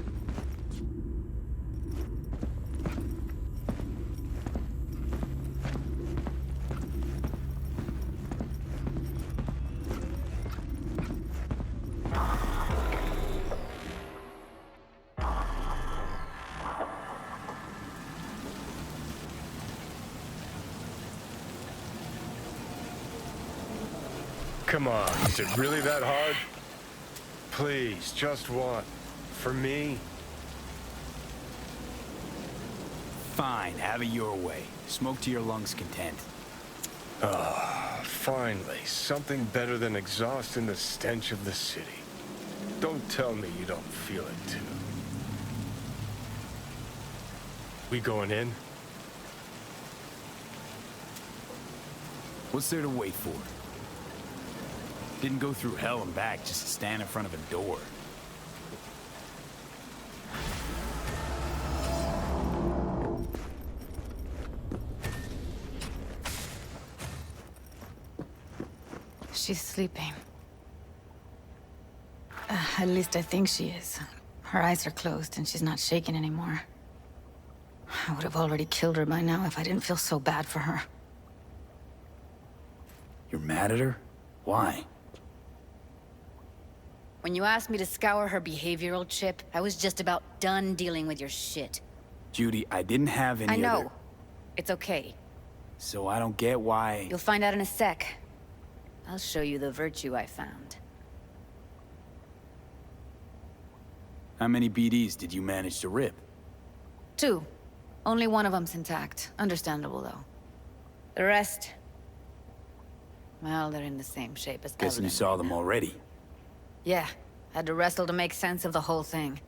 Come on, is it really that hard? Please, just one. For me? Fine, have it your way. Smoke to your lungs' content. Ah, finally, something better than exhaust and the stench of the city. Don't tell me you don't feel it, too. We going in? What's there to wait for? Didn't go through hell and back just to stand in front of a door. She's sleeping. At least I think she is. Her eyes are closed and she's not shaking anymore. I would have already killed her by now if I didn't feel so bad for her. You're mad at her? Why? When you asked me to scour her behavioral chip, I was just about done dealing with your shit. Judy, I didn't have any I know. other... It's okay. So I don't get why... You'll find out in a sec. I'll show you the virtue I found. How many BDs did you manage to rip? 2. Only one of them's intact. Understandable, though. The rest... well, they're in the same shape as Guessing you saw them already. Yeah. Had to wrestle to make sense of the whole thing.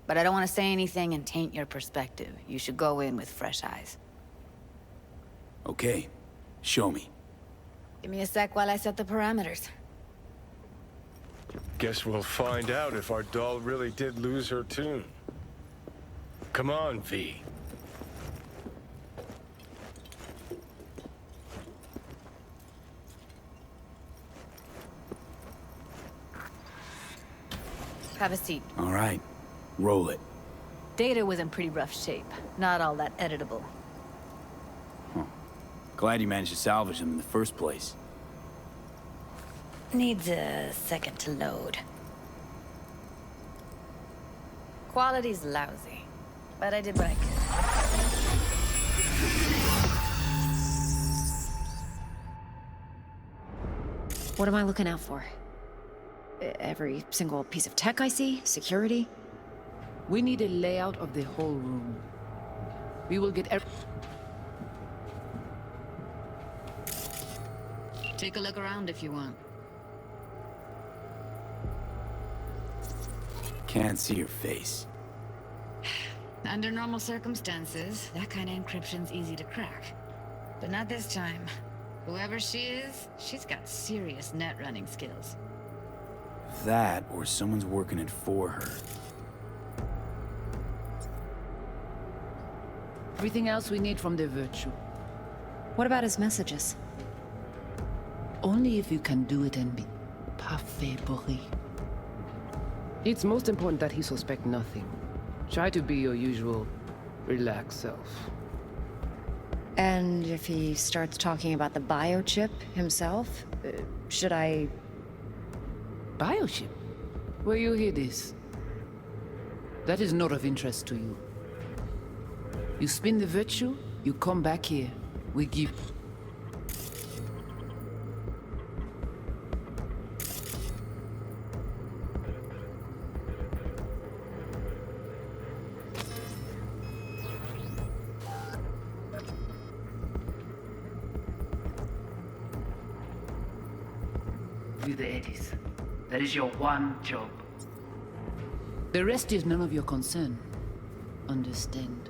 But I don't want to say anything and taint your perspective. You should go in with fresh eyes. Okay. Show me. Give me a sec while I set the parameters. Guess we'll find out if our doll really did lose her tune. Come on, V. Have a seat. All right. Roll it. Data was in pretty rough shape. Not all that editable. Huh. Glad you managed to salvage them in the first place. Needs a second to load. Quality's lousy, but I did what I could. What am I looking out for? Every single piece of tech I see? Security? We need a layout of the whole room. We will get Take a look around if you want. Can't see your face. Under normal circumstances, that kind of encryption's easy to crack. But not this time. Whoever she is, she's got serious net running skills. That, or someone's working it for her. everything else we need from the Virtue. What about his messages? Only if you can do it and be parfait pourri. It's most important that he suspect nothing. Try to be your usual, relaxed self. And if he starts talking about the biochip himself, should I... Biochip? Where you hear this? That is not of interest to you. You spin the Virtue, you come back here. We give... with the eddies. That is your one job. The rest is none of your concern. Understand?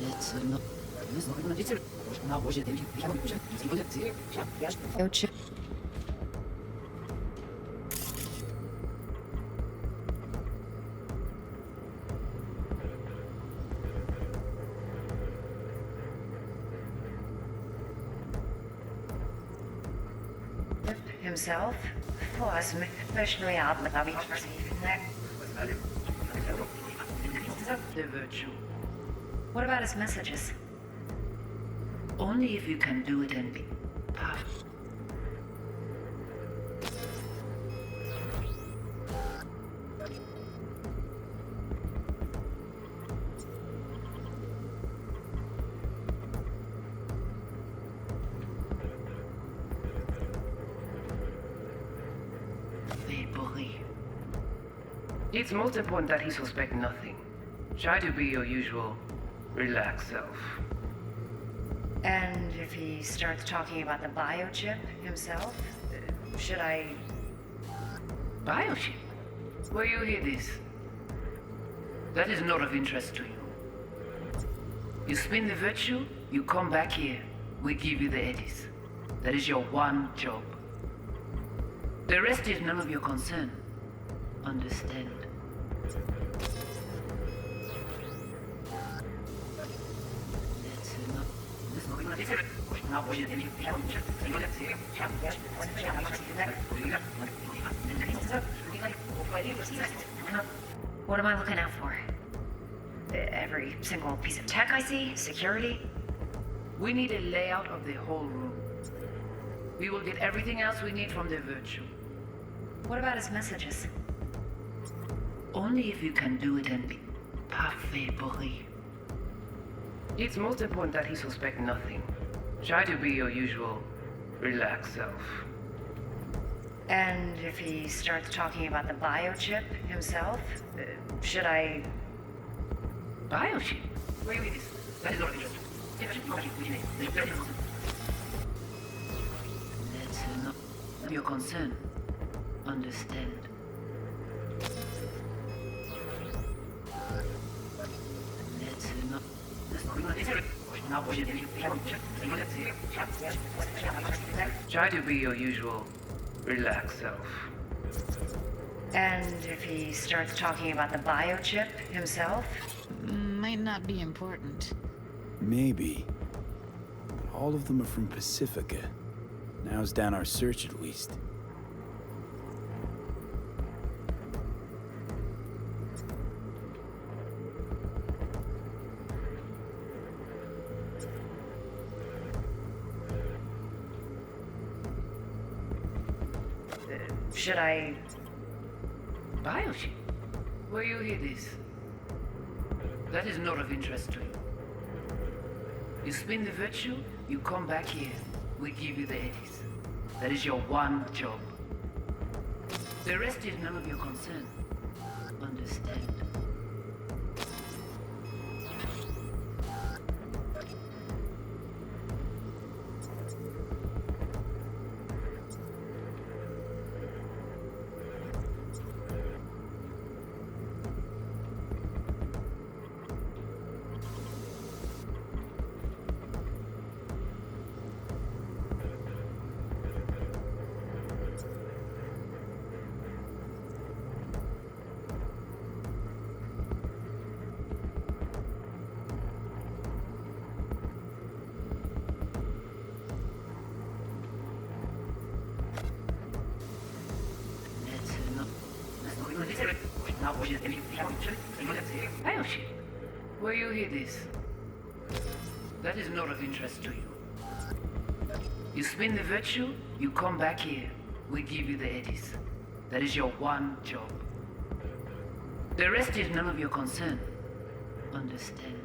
Let's not... Biochip. Himself was especially the virtue. What about his messages? Only if you can do it and be puff. It's most important that he suspect nothing. Try to be your usual, relaxed self. And if he starts talking about the biochip himself, should I... Biochip? Where you hear this? That is not of interest to you. You spin the virtue, you come back here. We give you the eddies. That is your one job. The rest is none of your concern. Understand? What am I looking out for? Every single piece of tech I see? Security? We need a layout of the whole room. We will get everything else we need from the virtue. What about his messages? Only if you can do it and be parfait pourri. It's most important that he suspect nothing. Try to be your usual, relaxed self. And if he starts talking about the biochip himself, should I... Biochip? Where is this? That is not interesting. That's not your concern. Understand? Try to be your usual, relaxed self. And if he starts talking about the biochip himself? Might not be important. Maybe. But all of them are from Pacifica. Now's down our search at least. Should I... Biochip? Where you hear this? That is not of interest to you. You spin the virtue, you come back here. We give you the eddies. That is your one job. The rest is none of your concern. Understand? Biochip? Where you hear this? That is not of interest to you. You spin the virtue, you come back here. We give you the eddies. That is your one job. The rest is none of your concern. Understand?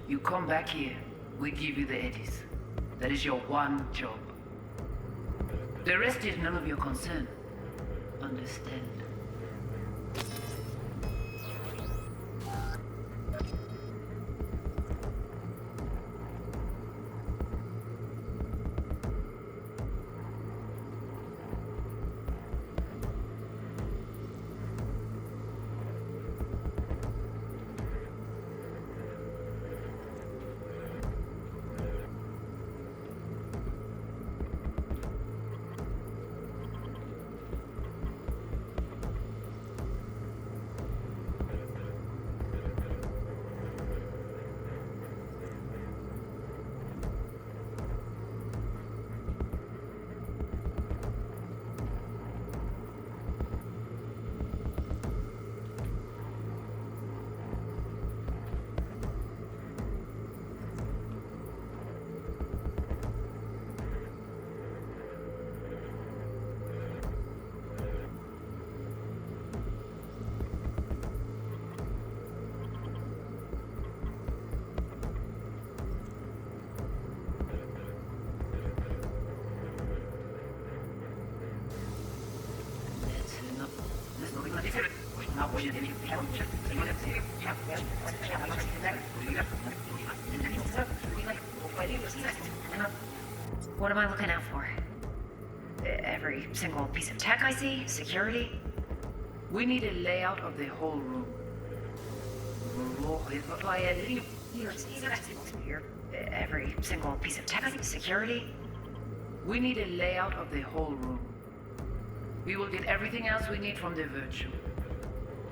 You come back here. We give you the eddies. That is your one job. The rest is none of your concern. Understand? What am I looking out for? Every single piece of tech I see? Security? We need a layout of the whole room. Every single piece of tech I see? Security? We need a layout of the whole room. We will get everything else we need from the virtue.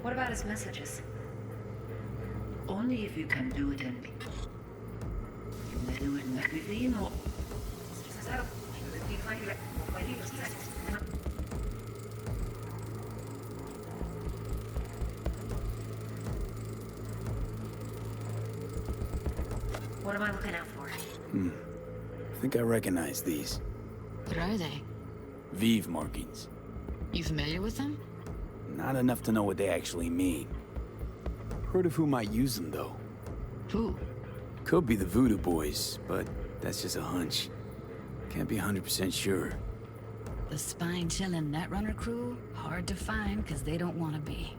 What about his messages? Only if you can do it and do it quickly, no. What am I looking out for? I think I recognize these. What are they? Vive markings. You familiar with them? Not enough to know what they actually mean. Heard of who might use them, though. Who? Could be the Voodoo Boys, but that's just a hunch. Can't be 100% sure. The spine-chilling Netrunner crew? Hard to find, because they don't want to be.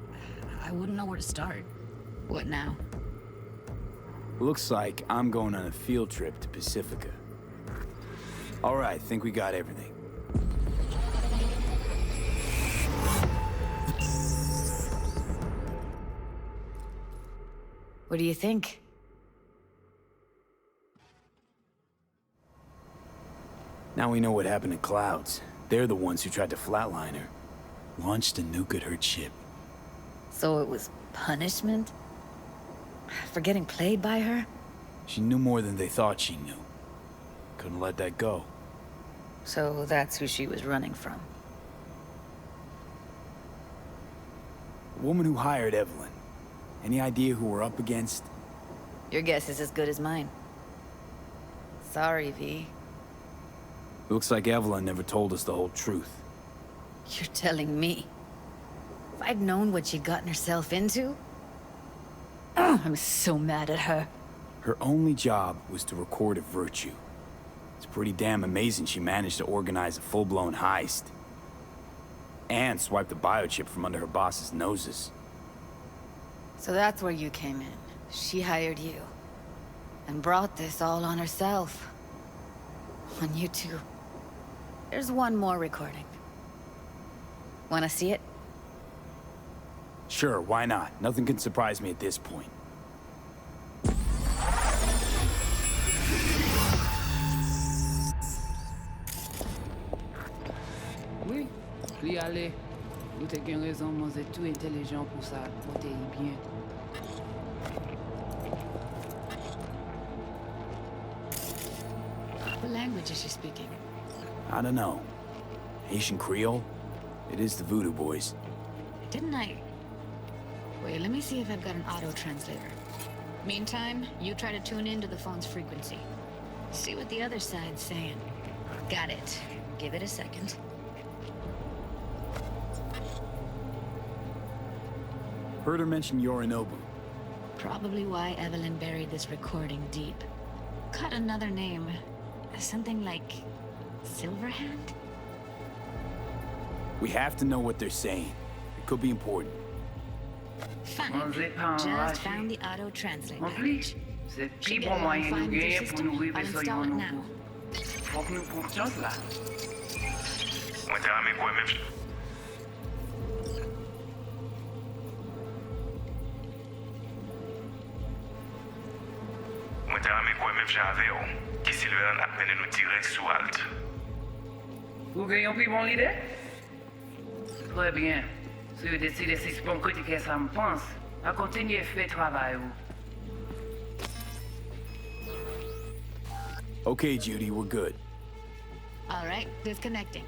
I wouldn't know where to start. What now? Looks like I'm going on a field trip to Pacifica. All right, think we got everything. What do you think? Now we know what happened to Clouds. They're the ones who tried to flatline her. Launched a nuke at her ship. So it was punishment? For getting played by her? She knew more than they thought she knew. Couldn't let that go. So that's who she was running from. The woman who hired Evelyn. Any idea who we're up against? Your guess is as good as mine. Sorry, V. Looks like Evelyn never told us the whole truth. You're telling me? If I'd known what she'd gotten herself into? I'm so mad at her. Her only job was to record a virtue. It's pretty damn amazing she managed to organize a full-blown heist. And swipe the biochip from under her boss's noses. So that's where you came in. She hired you. And brought this all on herself. On you two. There's one more recording. Wanna see it? Sure, why not? Nothing can surprise me at this point. Oui, puis allez. Vous avez une raison, moi c'est tout intelligent pour ça, portez bien. What language is she speaking? I don't know. Haitian Creole? It is the Voodoo Boys. Didn't I? Wait, let me see if I've got an auto-translator. Meantime, you try to tune into the phone's frequency. See what the other side's saying. Got it. Give it a second. Heard her mention Yorinobu. Probably why Evelyn buried this recording deep. Caught another name. Something like... Silverhand? We have to know what they're saying. It could be important. Fine. Just found the auto translate package. C'est Should plus get bon along moyen fine nous with your gagner pour system. nous vivre I'll ça install it yon now. Faut que nous portions cela. Mwen te rame kwa mèv jave yo, ki Silver ap mene nou direct sou alt. Vous gagnez plus bon l'idée? Très bien. Si vous décidez si c'est bon côté que ça me pense, à continuer à faire travail. Okay, Judy, we're good. All right, disconnecting.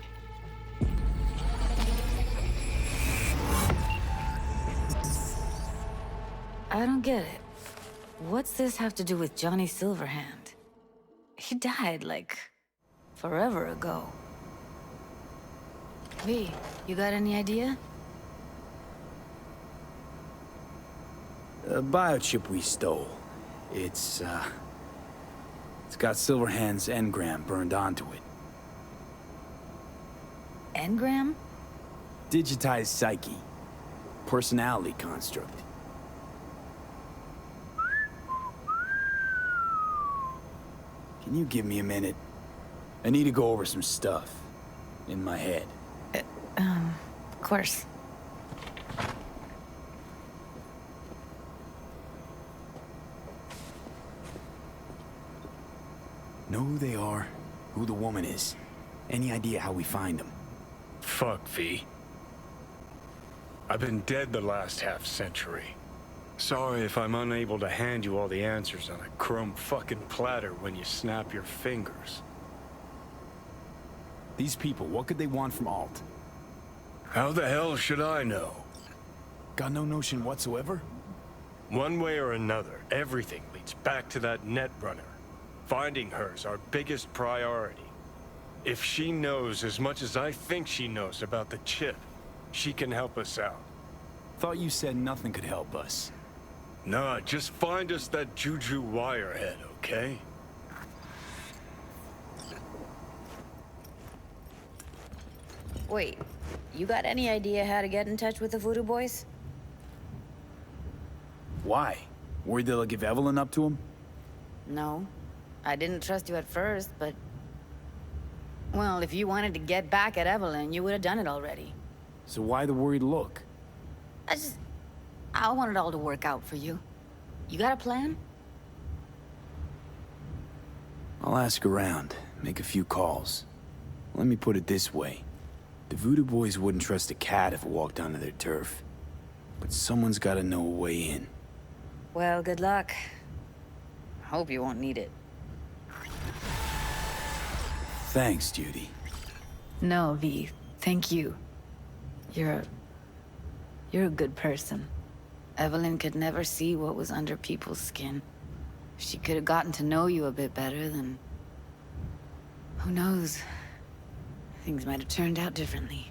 I don't get it. What's this have to do with Johnny Silverhand? He died, like, forever ago. V, you got any idea? A biochip we stole. It's got Silverhand's engram burned onto it. Engram? Digitized psyche. Personality construct. Can you give me a minute? I need to go over some stuff. In my head. Of course. Know who they are, who the woman is. Any idea how we find them? Fuck, V. I've been dead the last half-century. Sorry if I'm unable to hand you all the answers on a chrome fucking platter when you snap your fingers. These people, what could they want from Alt? How the hell should I know? Got no notion whatsoever? One way or another, everything leads back to that Netrunner. Finding her's our biggest priority. If she knows as much as I think she knows about the chip, she can help us out. Thought you said nothing could help us. Nah, just find us that Juju wirehead, okay? Wait, you got any idea how to get in touch with the Voodoo Boys? Why? Worried they'll give Evelyn up to him? No. I didn't trust you at first, but... Well, if you wanted to get back at Evelyn, you would have done it already. So why the worried look? I want it all to work out for you. You got a plan? I'll ask around, make a few calls. Let me put it this way. The Voodoo Boys wouldn't trust a cat if it walked onto their turf. But someone's gotta know a way in. Well, good luck. Hope you won't need it. Thanks, Judy. No, V. Thank you. You're a good person. Evelyn could never see what was under people's skin. If she could have gotten to know you a bit better, then... who knows? Things might have turned out differently.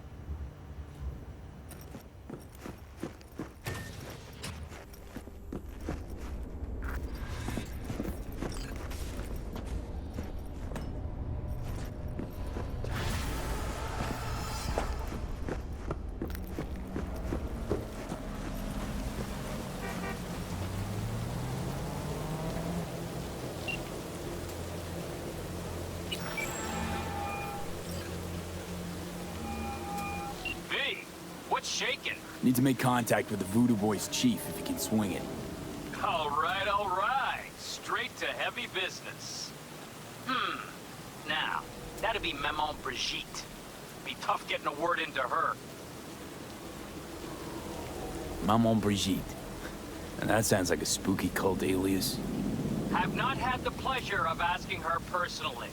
Shaking. Need to make contact with the Voodoo Boys chief if he can swing it. All right. Straight to heavy business. Now, that'd be Maman Brigitte. Be tough getting a word into her. Maman Brigitte. And that sounds like a spooky cult alias. Have not had the pleasure of asking her personally,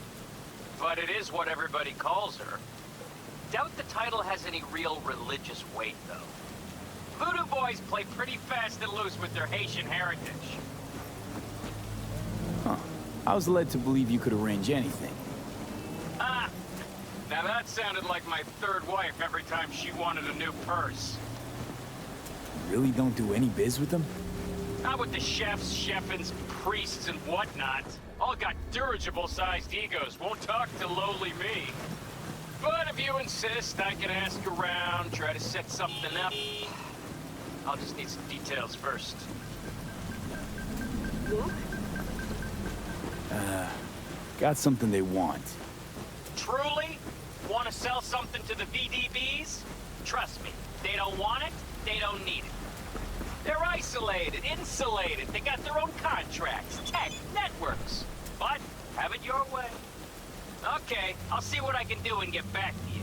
but it is what everybody calls her. Doubt the title has any real religious weight, though. Voodoo Boys play pretty fast and loose with their Haitian heritage. Huh. I was led to believe you could arrange anything. Ah! Now that sounded like my third wife every time she wanted a new purse. You really don't do any biz with them? Not with the chefs, chefins, priests, and whatnot. All got dirigible-sized egos, won't talk to lowly me. But if you insist, I can ask around, try to set something up. I'll just need some details first. Got something they want. Truly? Want to sell something to the VDBs? Trust me, they don't want it, they don't need it. They're isolated, insulated, they got their own contracts, tech, networks. But have it your way. Okay, I'll see what I can do and get back to you.